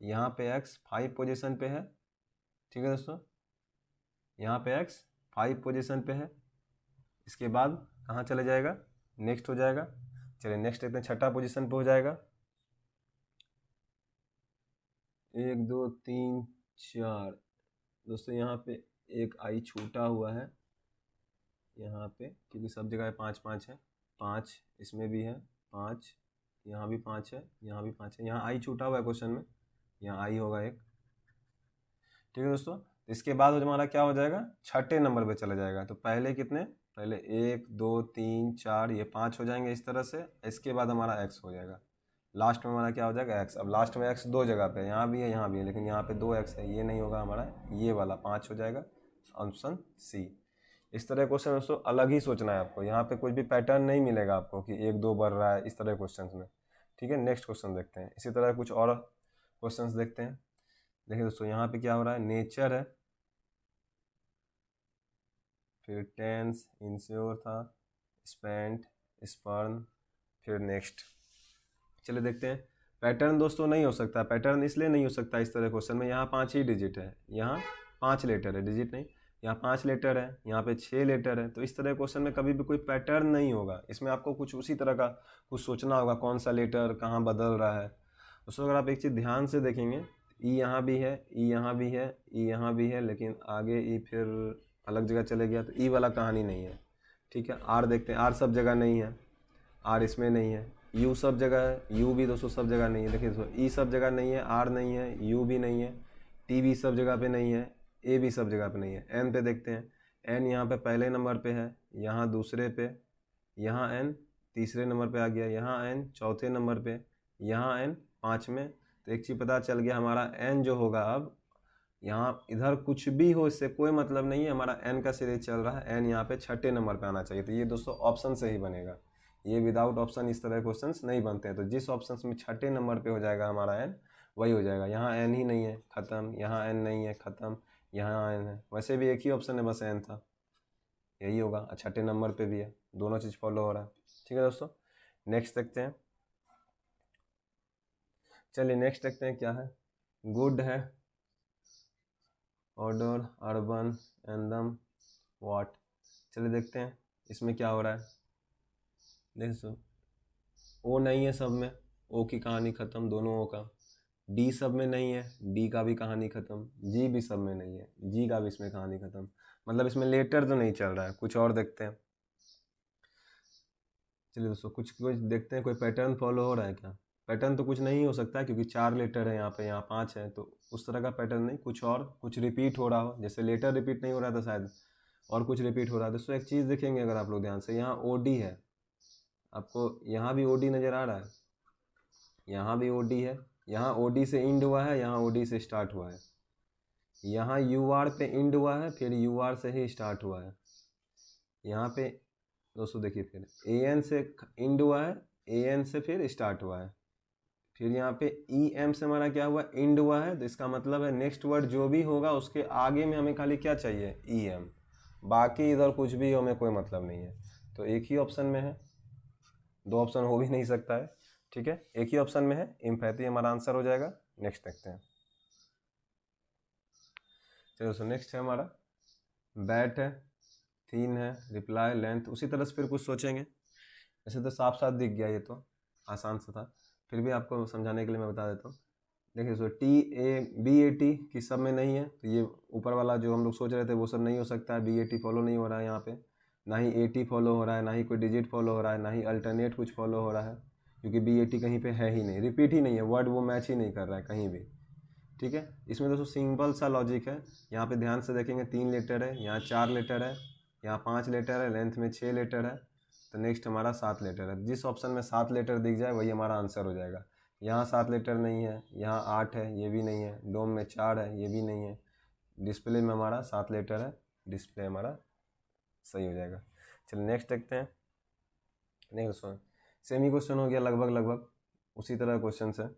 यहाँ पे x 5 पोजीशन पे है, ठीक है दोस्तों, यहाँ पे x 5 पोजीशन पे है, इसके बाद कहाँ चले जाएगा, नेक्स्ट हो जाएगा। चलिए नेक्स्ट देखते हैं, छठा पोजीशन पे हो जाएगा, 1 2 3 4 दोस्तों, यहाँ पे एक आई छूटा हुआ है यहाँ पे, क्योंकि सब जगह 5 5 है, 5 इसमें भी है, 5 यहाँ भी 5 है, यहाँ भी 5 है, यहाँ आई छूटा हुआ है क्वेश्चन में, यहाँ आई होगा एक, ठीक है दोस्तों। इसके बाद हमारा क्या हो जाएगा, छठे नंबर पे चला जाएगा। तो पहले कितने, पहले 1 2 3 4, ये 5 हो जाएंगे इस तरह से, इसके बाद हमारा x हो जाएगा, लास्ट में हमारा क्या हो जाएगा x। अब लास्ट में x 2 जगह पे, यहाँ भी है यहाँ भी है, लेकिन यहाँ पे 2x है, ये नहीं होगा हमारा, ये वाला 5 हो जाएगा, ऑप्शन सी। इस तरह क्वेश्चन दोस्तों अलग ही सोचना है आपको, यहाँ पे कोई भी पैटर्न नहीं मिलेगा आपको कि 1 2 बढ़ रहा है इस तरह क्वेश्चन में, ठीक है। नेक्स्ट क्वेश्चन देखते हैं, इसी तरह कुछ और क्वेश्चन देखते हैं। देखिए दोस्तों यहाँ पे क्या हो रहा है, नेचर है, फिर टेंस, इंश्योर था, स्पेंट, स्पर्न, फिर नेक्स्ट। चलिए देखते हैं, पैटर्न दोस्तों नहीं हो सकता, पैटर्न इसलिए नहीं हो सकता इस तरह क्वेश्चन में, यहाँ 5 ही डिजिट है, यहाँ 5 लेटर है, डिजिट नहीं, यहाँ 5 लेटर है, यहाँ पे 6 लेटर है, तो इस तरह क्वेश्चन में कभी भी कोई पैटर्न नहीं होगा। इसमें आपको कुछ उसी तरह का कुछ सोचना होगा, कौन सा लेटर कहाँ बदल रहा है। दोस्तों अगर आप एक चीज़ ध्यान से देखेंगे, ई यहाँ भी है, ई यहाँ भी है, ई यहाँ भी है, लेकिन आगे ई फिर अलग जगह चले गया, तो ई वाला कहानी नहीं है। ठीक है, आर देखते हैं, आर सब जगह नहीं है, आर इसमें नहीं है। यू सब जगह है, यू भी दोस्तों सब जगह नहीं है। देखिए दोस्तों, ई सब जगह नहीं है, आर नहीं है, यू भी नहीं है, टी भी सब जगह पे नहीं है, ए भी सब जगह पे नहीं है। एन पे देखते हैं, एन यहाँ पे पहले नंबर पे है, यहाँ दूसरे पे, यहाँ एन तीसरे नंबर पे आ गया, यहाँ एन चौथे नंबर पे, यहाँ एन पाँचवें। तो एक चीज़ पता चल गया, हमारा एन जो होगा अब यहाँ इधर कुछ भी हो इससे कोई मतलब नहीं है, हमारा एन का सीरीज चल रहा है, एन यहाँ पे छठे नंबर पे आना चाहिए। तो ये दोस्तों ऑप्शन से ही बनेगा, ये विदाउट ऑप्शन इस तरह क्वेश्चंस नहीं बनते हैं। तो जिस ऑप्शन में छठे नंबर पे हो जाएगा हमारा एन, वही हो जाएगा। यहाँ एन ही नहीं है, ख़त्म, यहाँ एन नहीं है, ख़त्म, यहाँ एन है। वैसे भी एक ही ऑप्शन है, बस एन था, यही होगा। छठे नंबर पे भी है, दोनों चीज़ फॉलो हो रहा है। ठीक है दोस्तों, नेक्स्ट देखते हैं। चलिए नेक्स्ट देखते हैं क्या है। गुड है, ऑर्डर, अर्बन, एंडम, वाट। चलिए देखते हैं इसमें क्या हो रहा है। देखो ओ नहीं है सब में, ओ की कहानी ख़त्म, दोनों ओ का। डी सब में नहीं है, डी का भी कहानी ख़त्म। जी भी सब में नहीं है, जी का भी इसमें कहानी ख़त्म। मतलब इसमें लेटर तो नहीं चल रहा है। कुछ और देखते हैं। चलिए दोस्तों, कुछ देखते हैं, कोई पैटर्न फॉलो हो रहा है क्या। पैटर्न तो कुछ नहीं हो सकता है, क्योंकि 4 लेटर है यहाँ पे, यहाँ 5 है, तो उस तरह का पैटर्न नहीं। कुछ और कुछ रिपीट हो रहा हो, जैसे लेटर रिपीट नहीं हो रहा था शायद, और कुछ रिपीट हो रहा है। दोस्तों एक चीज़ देखेंगे अगर आप लोग ध्यान से, यहाँ ओ डी है, आपको यहाँ भी ओ डी नज़र आ रहा है, यहाँ भी ओ डी है, यहाँ ओ डी से इंड हुआ है, यहाँ ओ डी से स्टार्ट हुआ है, यहाँ यू आर पे इंड हुआ है, फिर यू आर से ही स्टार्ट हुआ है। यहाँ पे दोस्तों देखिए, फिर ए एन से इंड हुआ है, ए एन से फिर स्टार्ट हुआ है, फिर यहाँ पे ई एम से हमारा क्या हुआ, इंड हुआ है। तो इसका मतलब है नेक्स्ट वर्ड जो भी होगा उसके आगे में हमें खाली क्या चाहिए, ई एम। बाकी इधर कुछ भी हमें कोई मतलब नहीं है। तो एक ही ऑप्शन में है, दो ऑप्शन हो भी नहीं सकता है। ठीक है, एक ही ऑप्शन में है, एम्पैथी हमारा आंसर हो जाएगा। नेक्स्ट देखते हैं। चलो दोस्तों, नेक्स्ट है हमारा बैट है, थीन है, रिप्लाई, लेंथ। उसी तरह से फिर कुछ सोचेंगे। ऐसे तो साफ साफ दिख गया, ये तो आसान सा था, फिर भी आपको समझाने के लिए मैं बता देता हूँ। देखिए दोस्तों, T A B A T की सब में नहीं है, तो ये ऊपर वाला जो हम लोग सोच रहे थे वो सब नहीं हो सकता है। बी ए टी फॉलो नहीं हो रहा है यहाँ पे, ना ही ए टी फॉलो हो रहा है, ना ही कोई डिजिट फॉलो हो रहा है, ना ही अल्टरनेट कुछ फॉलो हो रहा है, क्योंकि बी ए टी कहीं पे है ही नहीं, रिपीट ही नहीं है, वर्ड वो मैच ही नहीं कर रहा है कहीं भी। ठीक है, इसमें दोस्तों सिंपल सा लॉजिक है। यहाँ पे ध्यान से देखेंगे, 3 लेटर है, यहाँ 4 लेटर है, यहाँ 5 लेटर है, लेंथ में 6 लेटर है, तो नेक्स्ट हमारा 7 लेटर है। जिस ऑप्शन में 7 लेटर दिख जाए वही हमारा आंसर हो जाएगा। यहाँ 7 लेटर नहीं है, यहाँ 8 है, ये भी नहीं है, डोम में 4 है, ये भी नहीं है, डिस्प्ले में हमारा 7 लेटर है, डिस्प्ले हमारा सही हो जाएगा। चलिए नेक्स्ट देखते हैं। नेक्स्ट क्वेश्चन सेमी क्वेश्चन हो गया, लगभग लगभग उसी तरह क्वेश्चन है।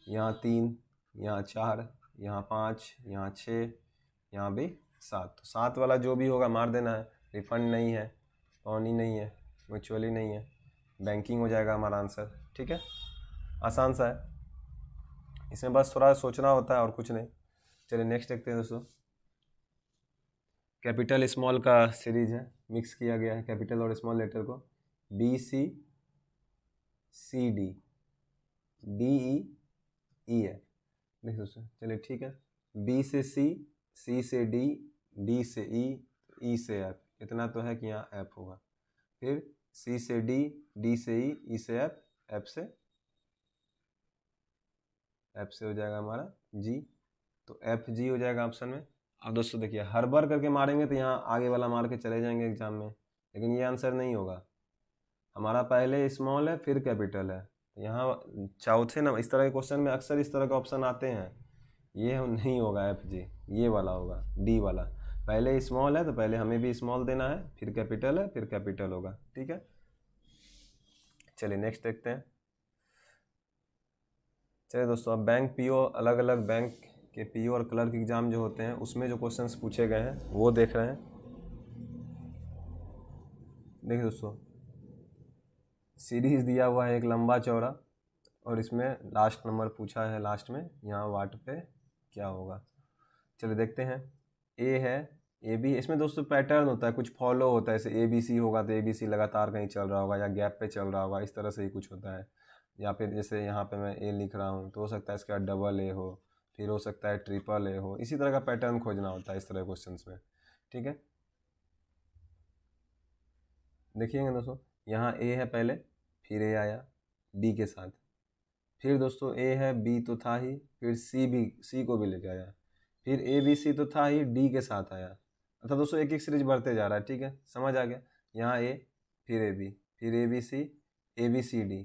यहाँ 3, यहाँ 4, यहाँ 5, यहाँ 6, यहाँ भी 7। तो 7 वाला जो भी होगा मार देना है। रिफंड नहीं है, पौनी नहीं है, म्यूचुअली नहीं है, बैंकिंग हो जाएगा हमारा आंसर। ठीक है, आसान सा है, इसमें बस थोड़ा सोचना होता है और कुछ नहीं। चलिए नेक्स्ट देखते हैं दोस्तों। कैपिटल स्मॉल का सीरीज है, मिक्स किया गया है कैपिटल और स्मॉल लेटर को। B C, C D, D E, E F. देखिए दोस्तों, चलिए ठीक है, बी से सी से डी से ई से एफ। इतना तो है कि यहाँ एफ होगा, फिर सी से डी से ई से एफ से हो जाएगा हमारा जी। तो एफ जी हो जाएगा ऑप्शन में। अब दोस्तों देखिए, हर बार करके मारेंगे तो यहाँ आगे वाला मार के चले जाएंगे एग्जाम में, लेकिन ये आंसर नहीं होगा। हमारा पहले स्मॉल है फिर कैपिटल है, यहाँ चौथे ना, इस तरह के क्वेश्चन में अक्सर इस तरह के ऑप्शन आते हैं। ये नहीं होगा एफ जी, ये वाला होगा, डी वाला। पहले स्मॉल है तो पहले हमें भी स्मॉल देना है, फिर कैपिटल है, फिर कैपिटल होगा। ठीक है, चलिए नेक्स्ट देखते हैं। चलिए दोस्तों, अब बैंक पीओ, अलग अलग बैंक के पीओ और क्लर्क एग्जाम जो होते हैं उसमें जो क्वेश्चंस पूछे गए हैं वो देख रहे हैं। देखिए दोस्तों, सीरीज दिया हुआ है एक लंबा चौड़ा, और इसमें लास्ट नंबर पूछा है लास्ट में, यहाँ वाट पे क्या होगा। चलिए देखते हैं। ए है, ए बी। इसमें दोस्तों पैटर्न होता है, कुछ फॉलो होता है, जैसे ए बी सी होगा तो ए बी सी लगातार कहीं चल रहा होगा या गैप पे चल रहा होगा, इस तरह से ही कुछ होता है। या फिर जैसे यहाँ पे मैं ए लिख रहा हूँ तो हो सकता है इसके बाद डबल ए हो, फिर हो सकता है ट्रिपल ए हो, इसी तरह का पैटर्न खोजना होता है इस तरह के क्वेश्चंस में। ठीक है, देखिएगा दोस्तों, यहाँ ए है पहले, फिर ए आया बी के साथ, फिर दोस्तों ए है, बी तो था ही, फिर सी को भी लेके आया, फिर ए बी सी तो था ही, डी के साथ आया। अच्छा दोस्तों, एक एक सीरीज बढ़ते जा रहा है। ठीक है, समझ आ गया। यहाँ ए, फिर ए बी, फिर A B C, A B C D,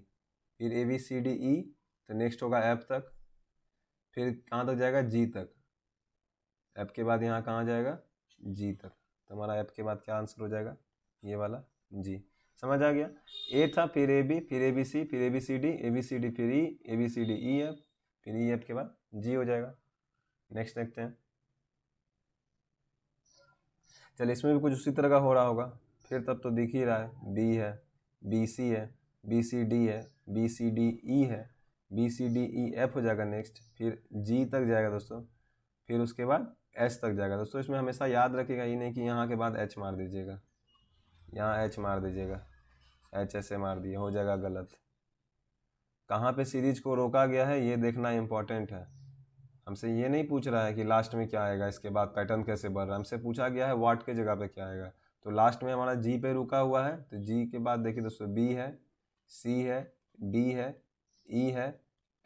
फिर ए बी सी डी ई, तो नेक्स्ट होगा एफ तक, फिर कहाँ तक जाएगा, जी तक। एफ के बाद यहाँ कहाँ जाएगा, जी तक। तो हमारा एफ के बाद क्या आंसर हो जाएगा, ये वाला जी। समझ आ गया। ए था, फिर ए बी, फिर ए बी सी, फिर A B C D, A B C D, फिर E, A B C D E F, फिर ई एफ के बाद जी हो जाएगा। नेक्स्ट देखते हैं। चलिए, इसमें भी कुछ उसी तरह का हो रहा होगा। फिर तब तो दिख ही रहा है, बी है, बी सी है, बी सी डी है, बी सी डी ई है, B C D E F हो जाएगा नेक्स्ट, फिर जी तक जाएगा दोस्तों, फिर उसके बाद एच तक जाएगा। दोस्तों इसमें हमेशा याद रखिएगा, ये नहीं कि यहाँ के बाद एच मार दीजिएगा, यहाँ एच मार दीजिएगा, एच ऐसे मार दिए, हो जाएगा गलत। कहाँ पे सीरीज को रोका गया है ये देखना इम्पोर्टेंट है। हमसे ये नहीं पूछ रहा है कि लास्ट में क्या आएगा, इसके बाद पैटर्न कैसे बढ़ रहा है, हमसे पूछा गया है वाट के जगह पे क्या आएगा। तो लास्ट में हमारा जी पे रुका हुआ है, तो जी के बाद देखिए दोस्तों, बी है, सी है, डी है, ई है,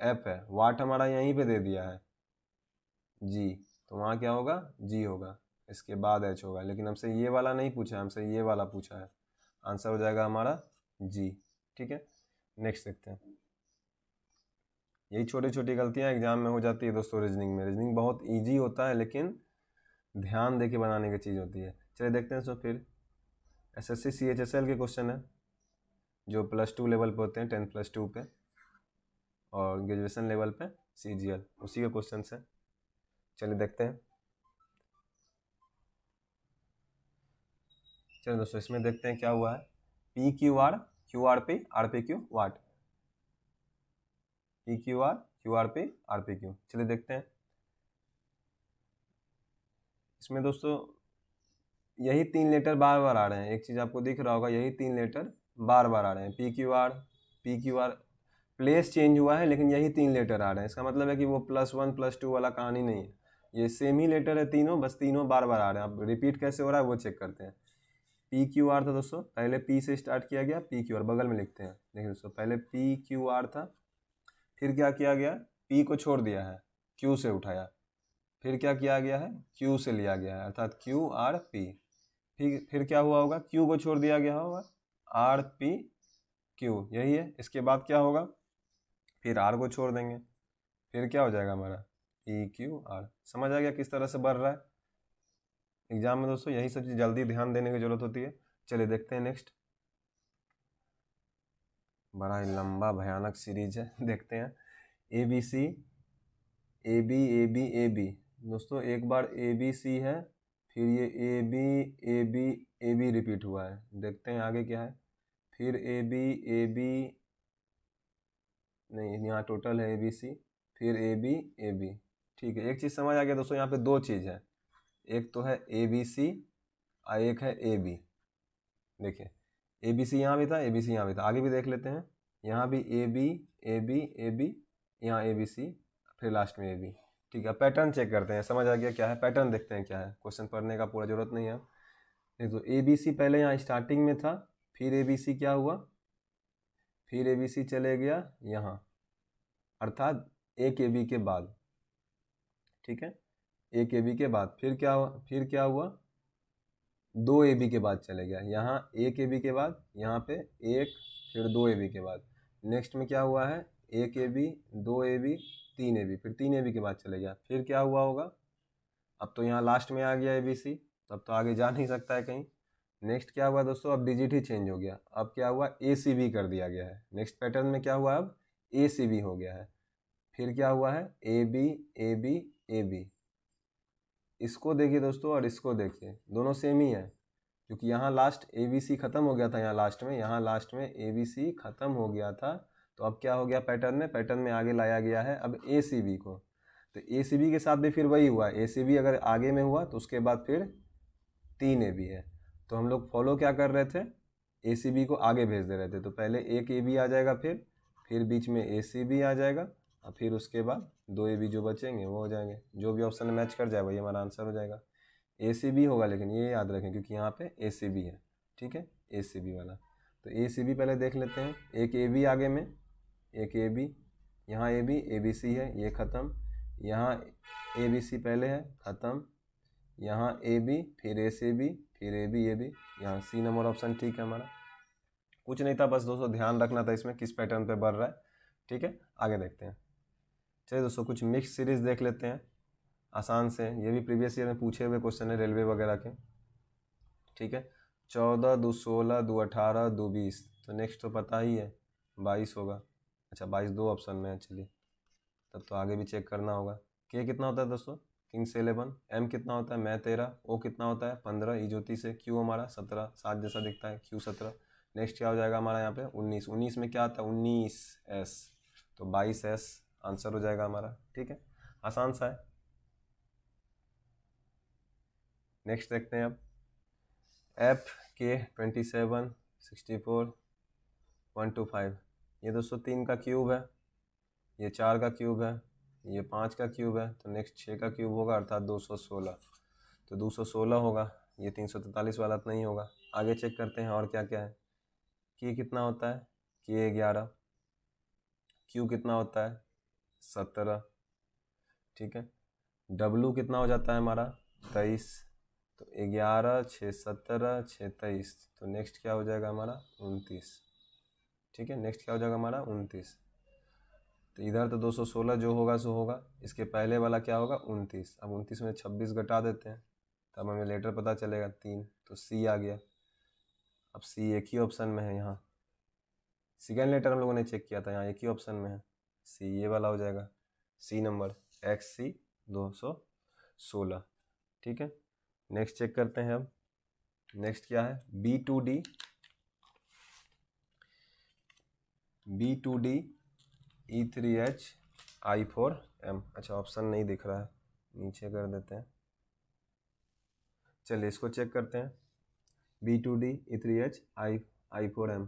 एफ है, वाट हमारा यहीं पे दे दिया है जी, तो वहाँ क्या होगा, जी होगा, इसके बाद एच होगा। लेकिन हमसे ये वाला नहीं पूछा है, हमसे ये वाला पूछा है, आंसर हो जाएगा हमारा जी। ठीक है, नेक्स्ट देखते हैं। यही छोटी छोटी गलतियां एग्जाम में हो जाती है दोस्तों। रीजनिंग में, रीजनिंग बहुत इजी होता है लेकिन ध्यान दे के बनाने की चीज़ होती है। चलिए देखते हैं। सो फिर एसएससी सीएचएसएल के क्वेश्चन है जो +2 लेवल पे होते हैं, 10+2 पे, और ग्रेजुएशन लेवल पे सीजीएल, उसी के क्वेश्चन है। चलिए देखते हैं। चलिए दोस्तों, इसमें देखते हैं क्या हुआ है। P Q R, Q R P, R P Q, what, P Q R P, R P Q. चलिए देखते हैं। इसमें दोस्तों यही 3 लेटर बार बार आ रहे हैं, एक चीज़ आपको दिख रहा होगा, यही 3 लेटर बार बार आ रहे हैं, P Q are, place change हुआ है लेकिन यही 3 लेटर आ रहे हैं। इसका मतलब है कि वो +1 +2 वाला कहानी नहीं है, ये सेम ही लेटर है तीनों, बस तीनों बार बार आ रहे हैं। अब रिपीट कैसे हो रहा है वो चेक करते हैं। पी क्यू आर था दोस्तों, पहले पी से स्टार्ट किया गया, पी क्यू आर बगल में लिखते हैं। देखिए दोस्तों, पहले पी क्यू आर था, फिर क्या किया गया, पी को छोड़ दिया है, क्यू से उठाया, फिर क्या किया गया है, क्यू से लिया गया है, अर्थात क्यू आर पी। फिर क्या हुआ होगा, क्यू को छोड़ दिया गया होगा, आर पी क्यू, यही है। इसके बाद क्या होगा, फिर आर को छोड़ देंगे, फिर क्या हो जाएगा हमारा, पी क्यू आर। समझ आ गया किस तरह से बढ़ रहा है एग्जाम में दोस्तों, यही सब चीज़ जल्दी ध्यान देने की जरूरत होती है। चलिए देखते हैं नेक्स्ट। बड़ा ही लंबा भयानक सीरीज है देखते हैं। A B C, A B, A B, A B. दोस्तों एक बार ए बी सी है, फिर ये A B, A B, A B repeat हुआ है। देखते हैं आगे क्या है, फिर ए बी, ए बी, नहीं यहाँ टोटल है ए बी सी, फिर ए बी, ए बी। ठीक है, एक चीज़ समझ आ गया दोस्तों, यहाँ पे 2 चीज़ है, एक तो है ए बी सी और एक है ए बी। देखिए ए बी सी यहाँ भी था, ए बी सी यहाँ भी था, आगे भी देख लेते हैं। यहाँ भी A B, A B, A B, यहाँ ए बी सी, फिर लास्ट में ए बी। ठीक है, पैटर्न चेक करते हैं, समझ आ गया क्या है पैटर्न, देखते हैं क्या है। क्वेश्चन पढ़ने का पूरा जरूरत नहीं है। नहीं तो ए बी सी पहले यहाँ स्टार्टिंग में था, फिर ए बी सी क्या हुआ, फिर ए बी सी चले गया यहाँ, अर्थात एक ए बी के बाद। ठीक है, एक ए बी के बाद फिर क्या हुआ, 2 ए बी के बाद चले गया, यहाँ एक ए बी के बाद, यहाँ पे एक, फिर 2 ए बी के बाद। नेक्स्ट में क्या हुआ है, एक A B, 2 A B, 3 A B, फिर 3 ए बी के बाद चले गया। फिर क्या हुआ होगा, अब तो यहाँ लास्ट में आ गया ए बी सी, तब तो आगे जा नहीं सकता है कहीं। नेक्स्ट क्या हुआ दोस्तों, अब डिजिट ही चेंज हो गया, अब क्या हुआ, ए सी बी कर दिया गया है। नेक्स्ट पैटर्न में क्या हुआ, अब ए सी बी हो गया है। फिर क्या हुआ है, A B, A B, A B. इसको देखिए दोस्तों और इसको देखिए, दोनों सेम ही है, क्योंकि यहाँ लास्ट ए बी सी खत्म हो गया था, यहाँ लास्ट में ए बी सी खत्म हो गया था। तो अब क्या हो गया पैटर्न में आगे लाया गया है अब ए सी बी को। तो ए सी बी के साथ भी फिर वही हुआ, ए सी बी अगर आगे में हुआ तो उसके बाद फिर 3 ए बी है। तो हम लोग फॉलो क्या कर रहे थे, ए सी बी को आगे भेज दे रहे थे। तो पहले एक ए बी आ जाएगा, फिर फिर बीच में ACB आ जाएगा और फिर उसके बाद 2 AB जो बचेंगे वो हो जाएंगे। जो भी ऑप्शन मैच कर जाए वही हमारा आंसर हो जाएगा। ACB होगा, लेकिन ये याद रखें क्योंकि यहाँ पे ACB है, ठीक है, ACB वाला। तो ACB पहले देख लेते हैं। एक AB आगे में, एक AB, यहाँ AB, ABC है, ये ख़त्म। यहाँ ABC पहले है, ख़त्म। यहाँ AB, फिर ACB, फिर AB, AB, यहाँ C नंबर ऑप्शन ठीक है हमारा। कुछ नहीं था, बस दोस्तों ध्यान रखना था इसमें किस पैटर्न पे बढ़ रहा है, ठीक है। आगे देखते हैं। चलिए दोस्तों, कुछ मिक्स सीरीज देख लेते हैं आसान से। ये भी प्रीवियस ईयर में पूछे हुए क्वेश्चन है रेलवे वगैरह के, ठीक है। 14, 2, 16, 2, 18, 2, 20, तो नेक्स्ट तो पता ही है 22 होगा। अच्छा 22 दो ऑप्शन में है, चलिए तब तो आगे भी चेक करना होगा। के कितना होता है दोस्तों, किंग्स 11, एम कितना होता है, मैं 13, ओ कितना होता है 15, ई ज्योति से, क्यू हमारा 17, 7 जैसा दिखता है, क्यू 17। नेक्स्ट क्या हो जाएगा हमारा यहाँ पे 19, 19 में क्या आता है 19S, तो 22S आंसर हो जाएगा हमारा, ठीक है, आसान सा है। नेक्स्ट देखते हैं अब। एफ के 27, 64, 125, ये दोस्तों 3 का क्यूब है, ये 4 का क्यूब है, ये 5 का क्यूब है, तो नेक्स्ट 6 का क्यूब होगा अर्थात 216, तो 216 होगा। ये 343 वाला तो नहीं होगा। आगे चेक करते हैं और क्या क्या है। के कितना होता है, के 11, क्यू कितना होता है 17, ठीक है। डब्लू कितना हो जाता है हमारा 23, तो 11, 6, 17, 6, 23, तो नेक्स्ट क्या हो जाएगा हमारा 29, ठीक है। नेक्स्ट क्या हो जाएगा हमारा 29, तो इधर तो 216 जो होगा सो होगा, इसके पहले वाला क्या होगा 29। अब 29 में 26 घटा देते हैं तब हमें लेटर पता चलेगा 3, तो सी आ गया। अब सी एक ही ऑप्शन में है, यहाँ सेकेंड लेटर हम लोगों ने चेक किया था, यहाँ एक ही ऑप्शन में है, सी ये वाला हो जाएगा, सी नंबर XC 216, ठीक है। नेक्स्ट चेक करते हैं अब। नेक्स्ट क्या है B2D E3H I4M। अच्छा ऑप्शन नहीं दिख रहा है, नीचे कर देते हैं। चलिए इसको चेक करते हैं। B2D E3H I4M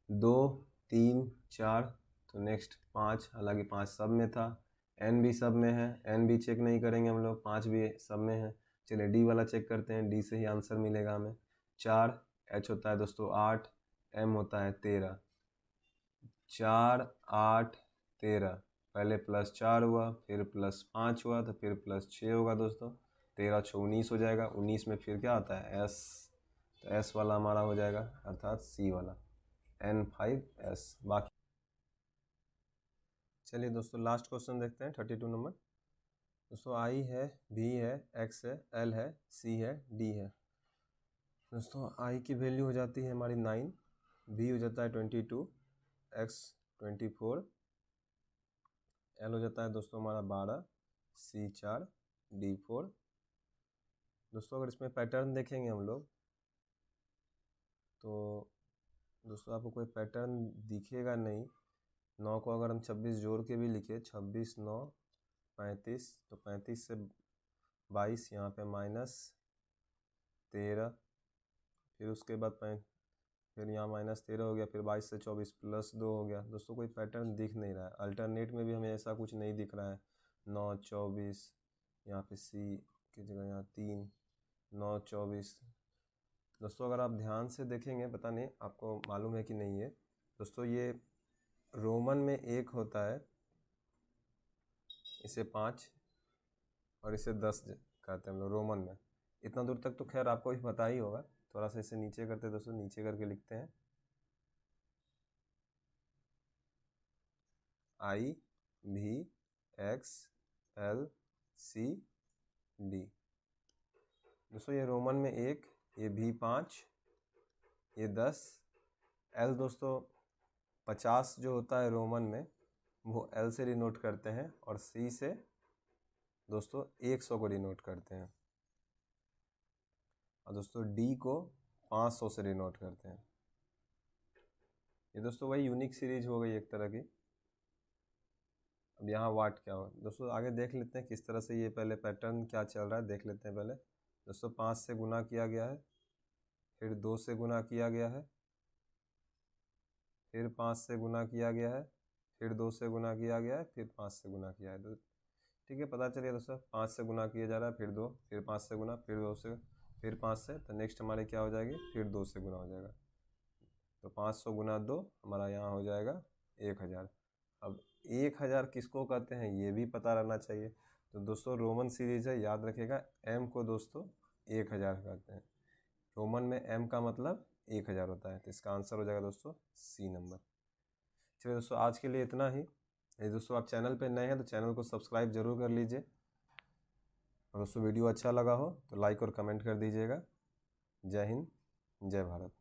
2, 3, 4, तो नेक्स्ट 5, हालांकि 5 सब में था, N भी सब में है, N भी चेक नहीं करेंगे हम लोग, 5 भी सब में है। चलिए D वाला चेक करते हैं, D से ही आंसर मिलेगा हमें। 4, H होता है दोस्तों 8, M होता है 13, 4, 8, 13, पहले +4 हुआ, फिर +5 हुआ, तो फिर +6 होगा दोस्तों, 13, 6, 19 हो जाएगा। 19 में फिर क्या आता है S, तो S वाला हमारा हो जाएगा अर्थात C वाला N5S। बाकी चलिए दोस्तों लास्ट क्वेश्चन देखते हैं 32 नंबर। दोस्तों I है, V है, X है, L है, C है, D है। दोस्तों I की वैल्यू हो जाती है हमारी 9, V हो जाता है 22, X 24, L हो जाता है दोस्तों हमारा 12, C 4, D 4। दोस्तों अगर इसमें पैटर्न देखेंगे हम लोग तो दोस्तों आपको कोई पैटर्न दिखेगा नहीं। 9 को अगर हम 26 जोड़ के भी लिखे, 26, 9, 35, तो 35 से 22 यहाँ पे -13, फिर उसके बाद फिर यहाँ -13 हो गया, फिर 22 से 24 +2 हो गया। दोस्तों कोई पैटर्न दिख नहीं रहा है। अल्टरनेट में भी हमें ऐसा कुछ नहीं दिख रहा है। 9, 24, यहाँ पे C की जगह यहाँ 3, 9, 24। दोस्तों अगर आप ध्यान से देखेंगे, पता नहीं आपको मालूम है कि नहीं है दोस्तों, ये रोमन में 1 होता है, इसे 5 और इसे 10 कहते हैं हम लोग रोमन में। इतना दूर तक तो खैर आपको भी पता ही होगा। थोड़ा सा इसे नीचे करते हैं दोस्तों, नीचे करके लिखते हैं I, V, X, L, C, D। दोस्तों ये रोमन में 1, ये V 5, ये 10, L दोस्तों 50 जो होता है रोमन में वो L से डिनोट करते हैं, और C से दोस्तों 100 को डिनोट करते हैं, और दोस्तों D को 500 से डिनोट करते हैं। ये दोस्तों वही यूनिक सीरीज हो गई एक तरह की। अब यहाँ वाट क्या हो दोस्तों, आगे देख लेते हैं किस तरह से ये पहले पैटर्न क्या चल रहा है, देख लेते हैं पहले। दोस्तों 5 से गुना किया गया है, फिर 2 से गुना किया गया है, फिर 5 से गुना किया गया है, फिर 2 से गुना किया गया है, फिर 5 से गुना किया है। तो ठीक है, पता चलिए दोस्तों 5 से गुना किया जा रहा है, फिर 2, फिर 5 से गुना, फिर 2 से, फिर 5 से, तो नेक्स्ट हमारे क्या हो जाएगी, फिर 2 से गुना हो जाएगा। तो 500 गुना 2 हमारा यहाँ हो जाएगा 1000। अब 1000 किसको कहते हैं ये भी पता रहना चाहिए। तो दोस्तों रोमन सीरीज है, याद रखिएगा, m को दोस्तों 1000 कहते हैं। रोमन में m का मतलब 1000 होता है, तो इसका आंसर हो जाएगा दोस्तों सी नंबर। चलिए दोस्तों आज के लिए इतना ही। यदि दोस्तों आप चैनल पर नए हैं तो चैनल को सब्सक्राइब जरूर कर लीजिए, और दोस्तों वीडियो अच्छा लगा हो तो लाइक और कमेंट कर दीजिएगा। जय हिंद, जय भारत।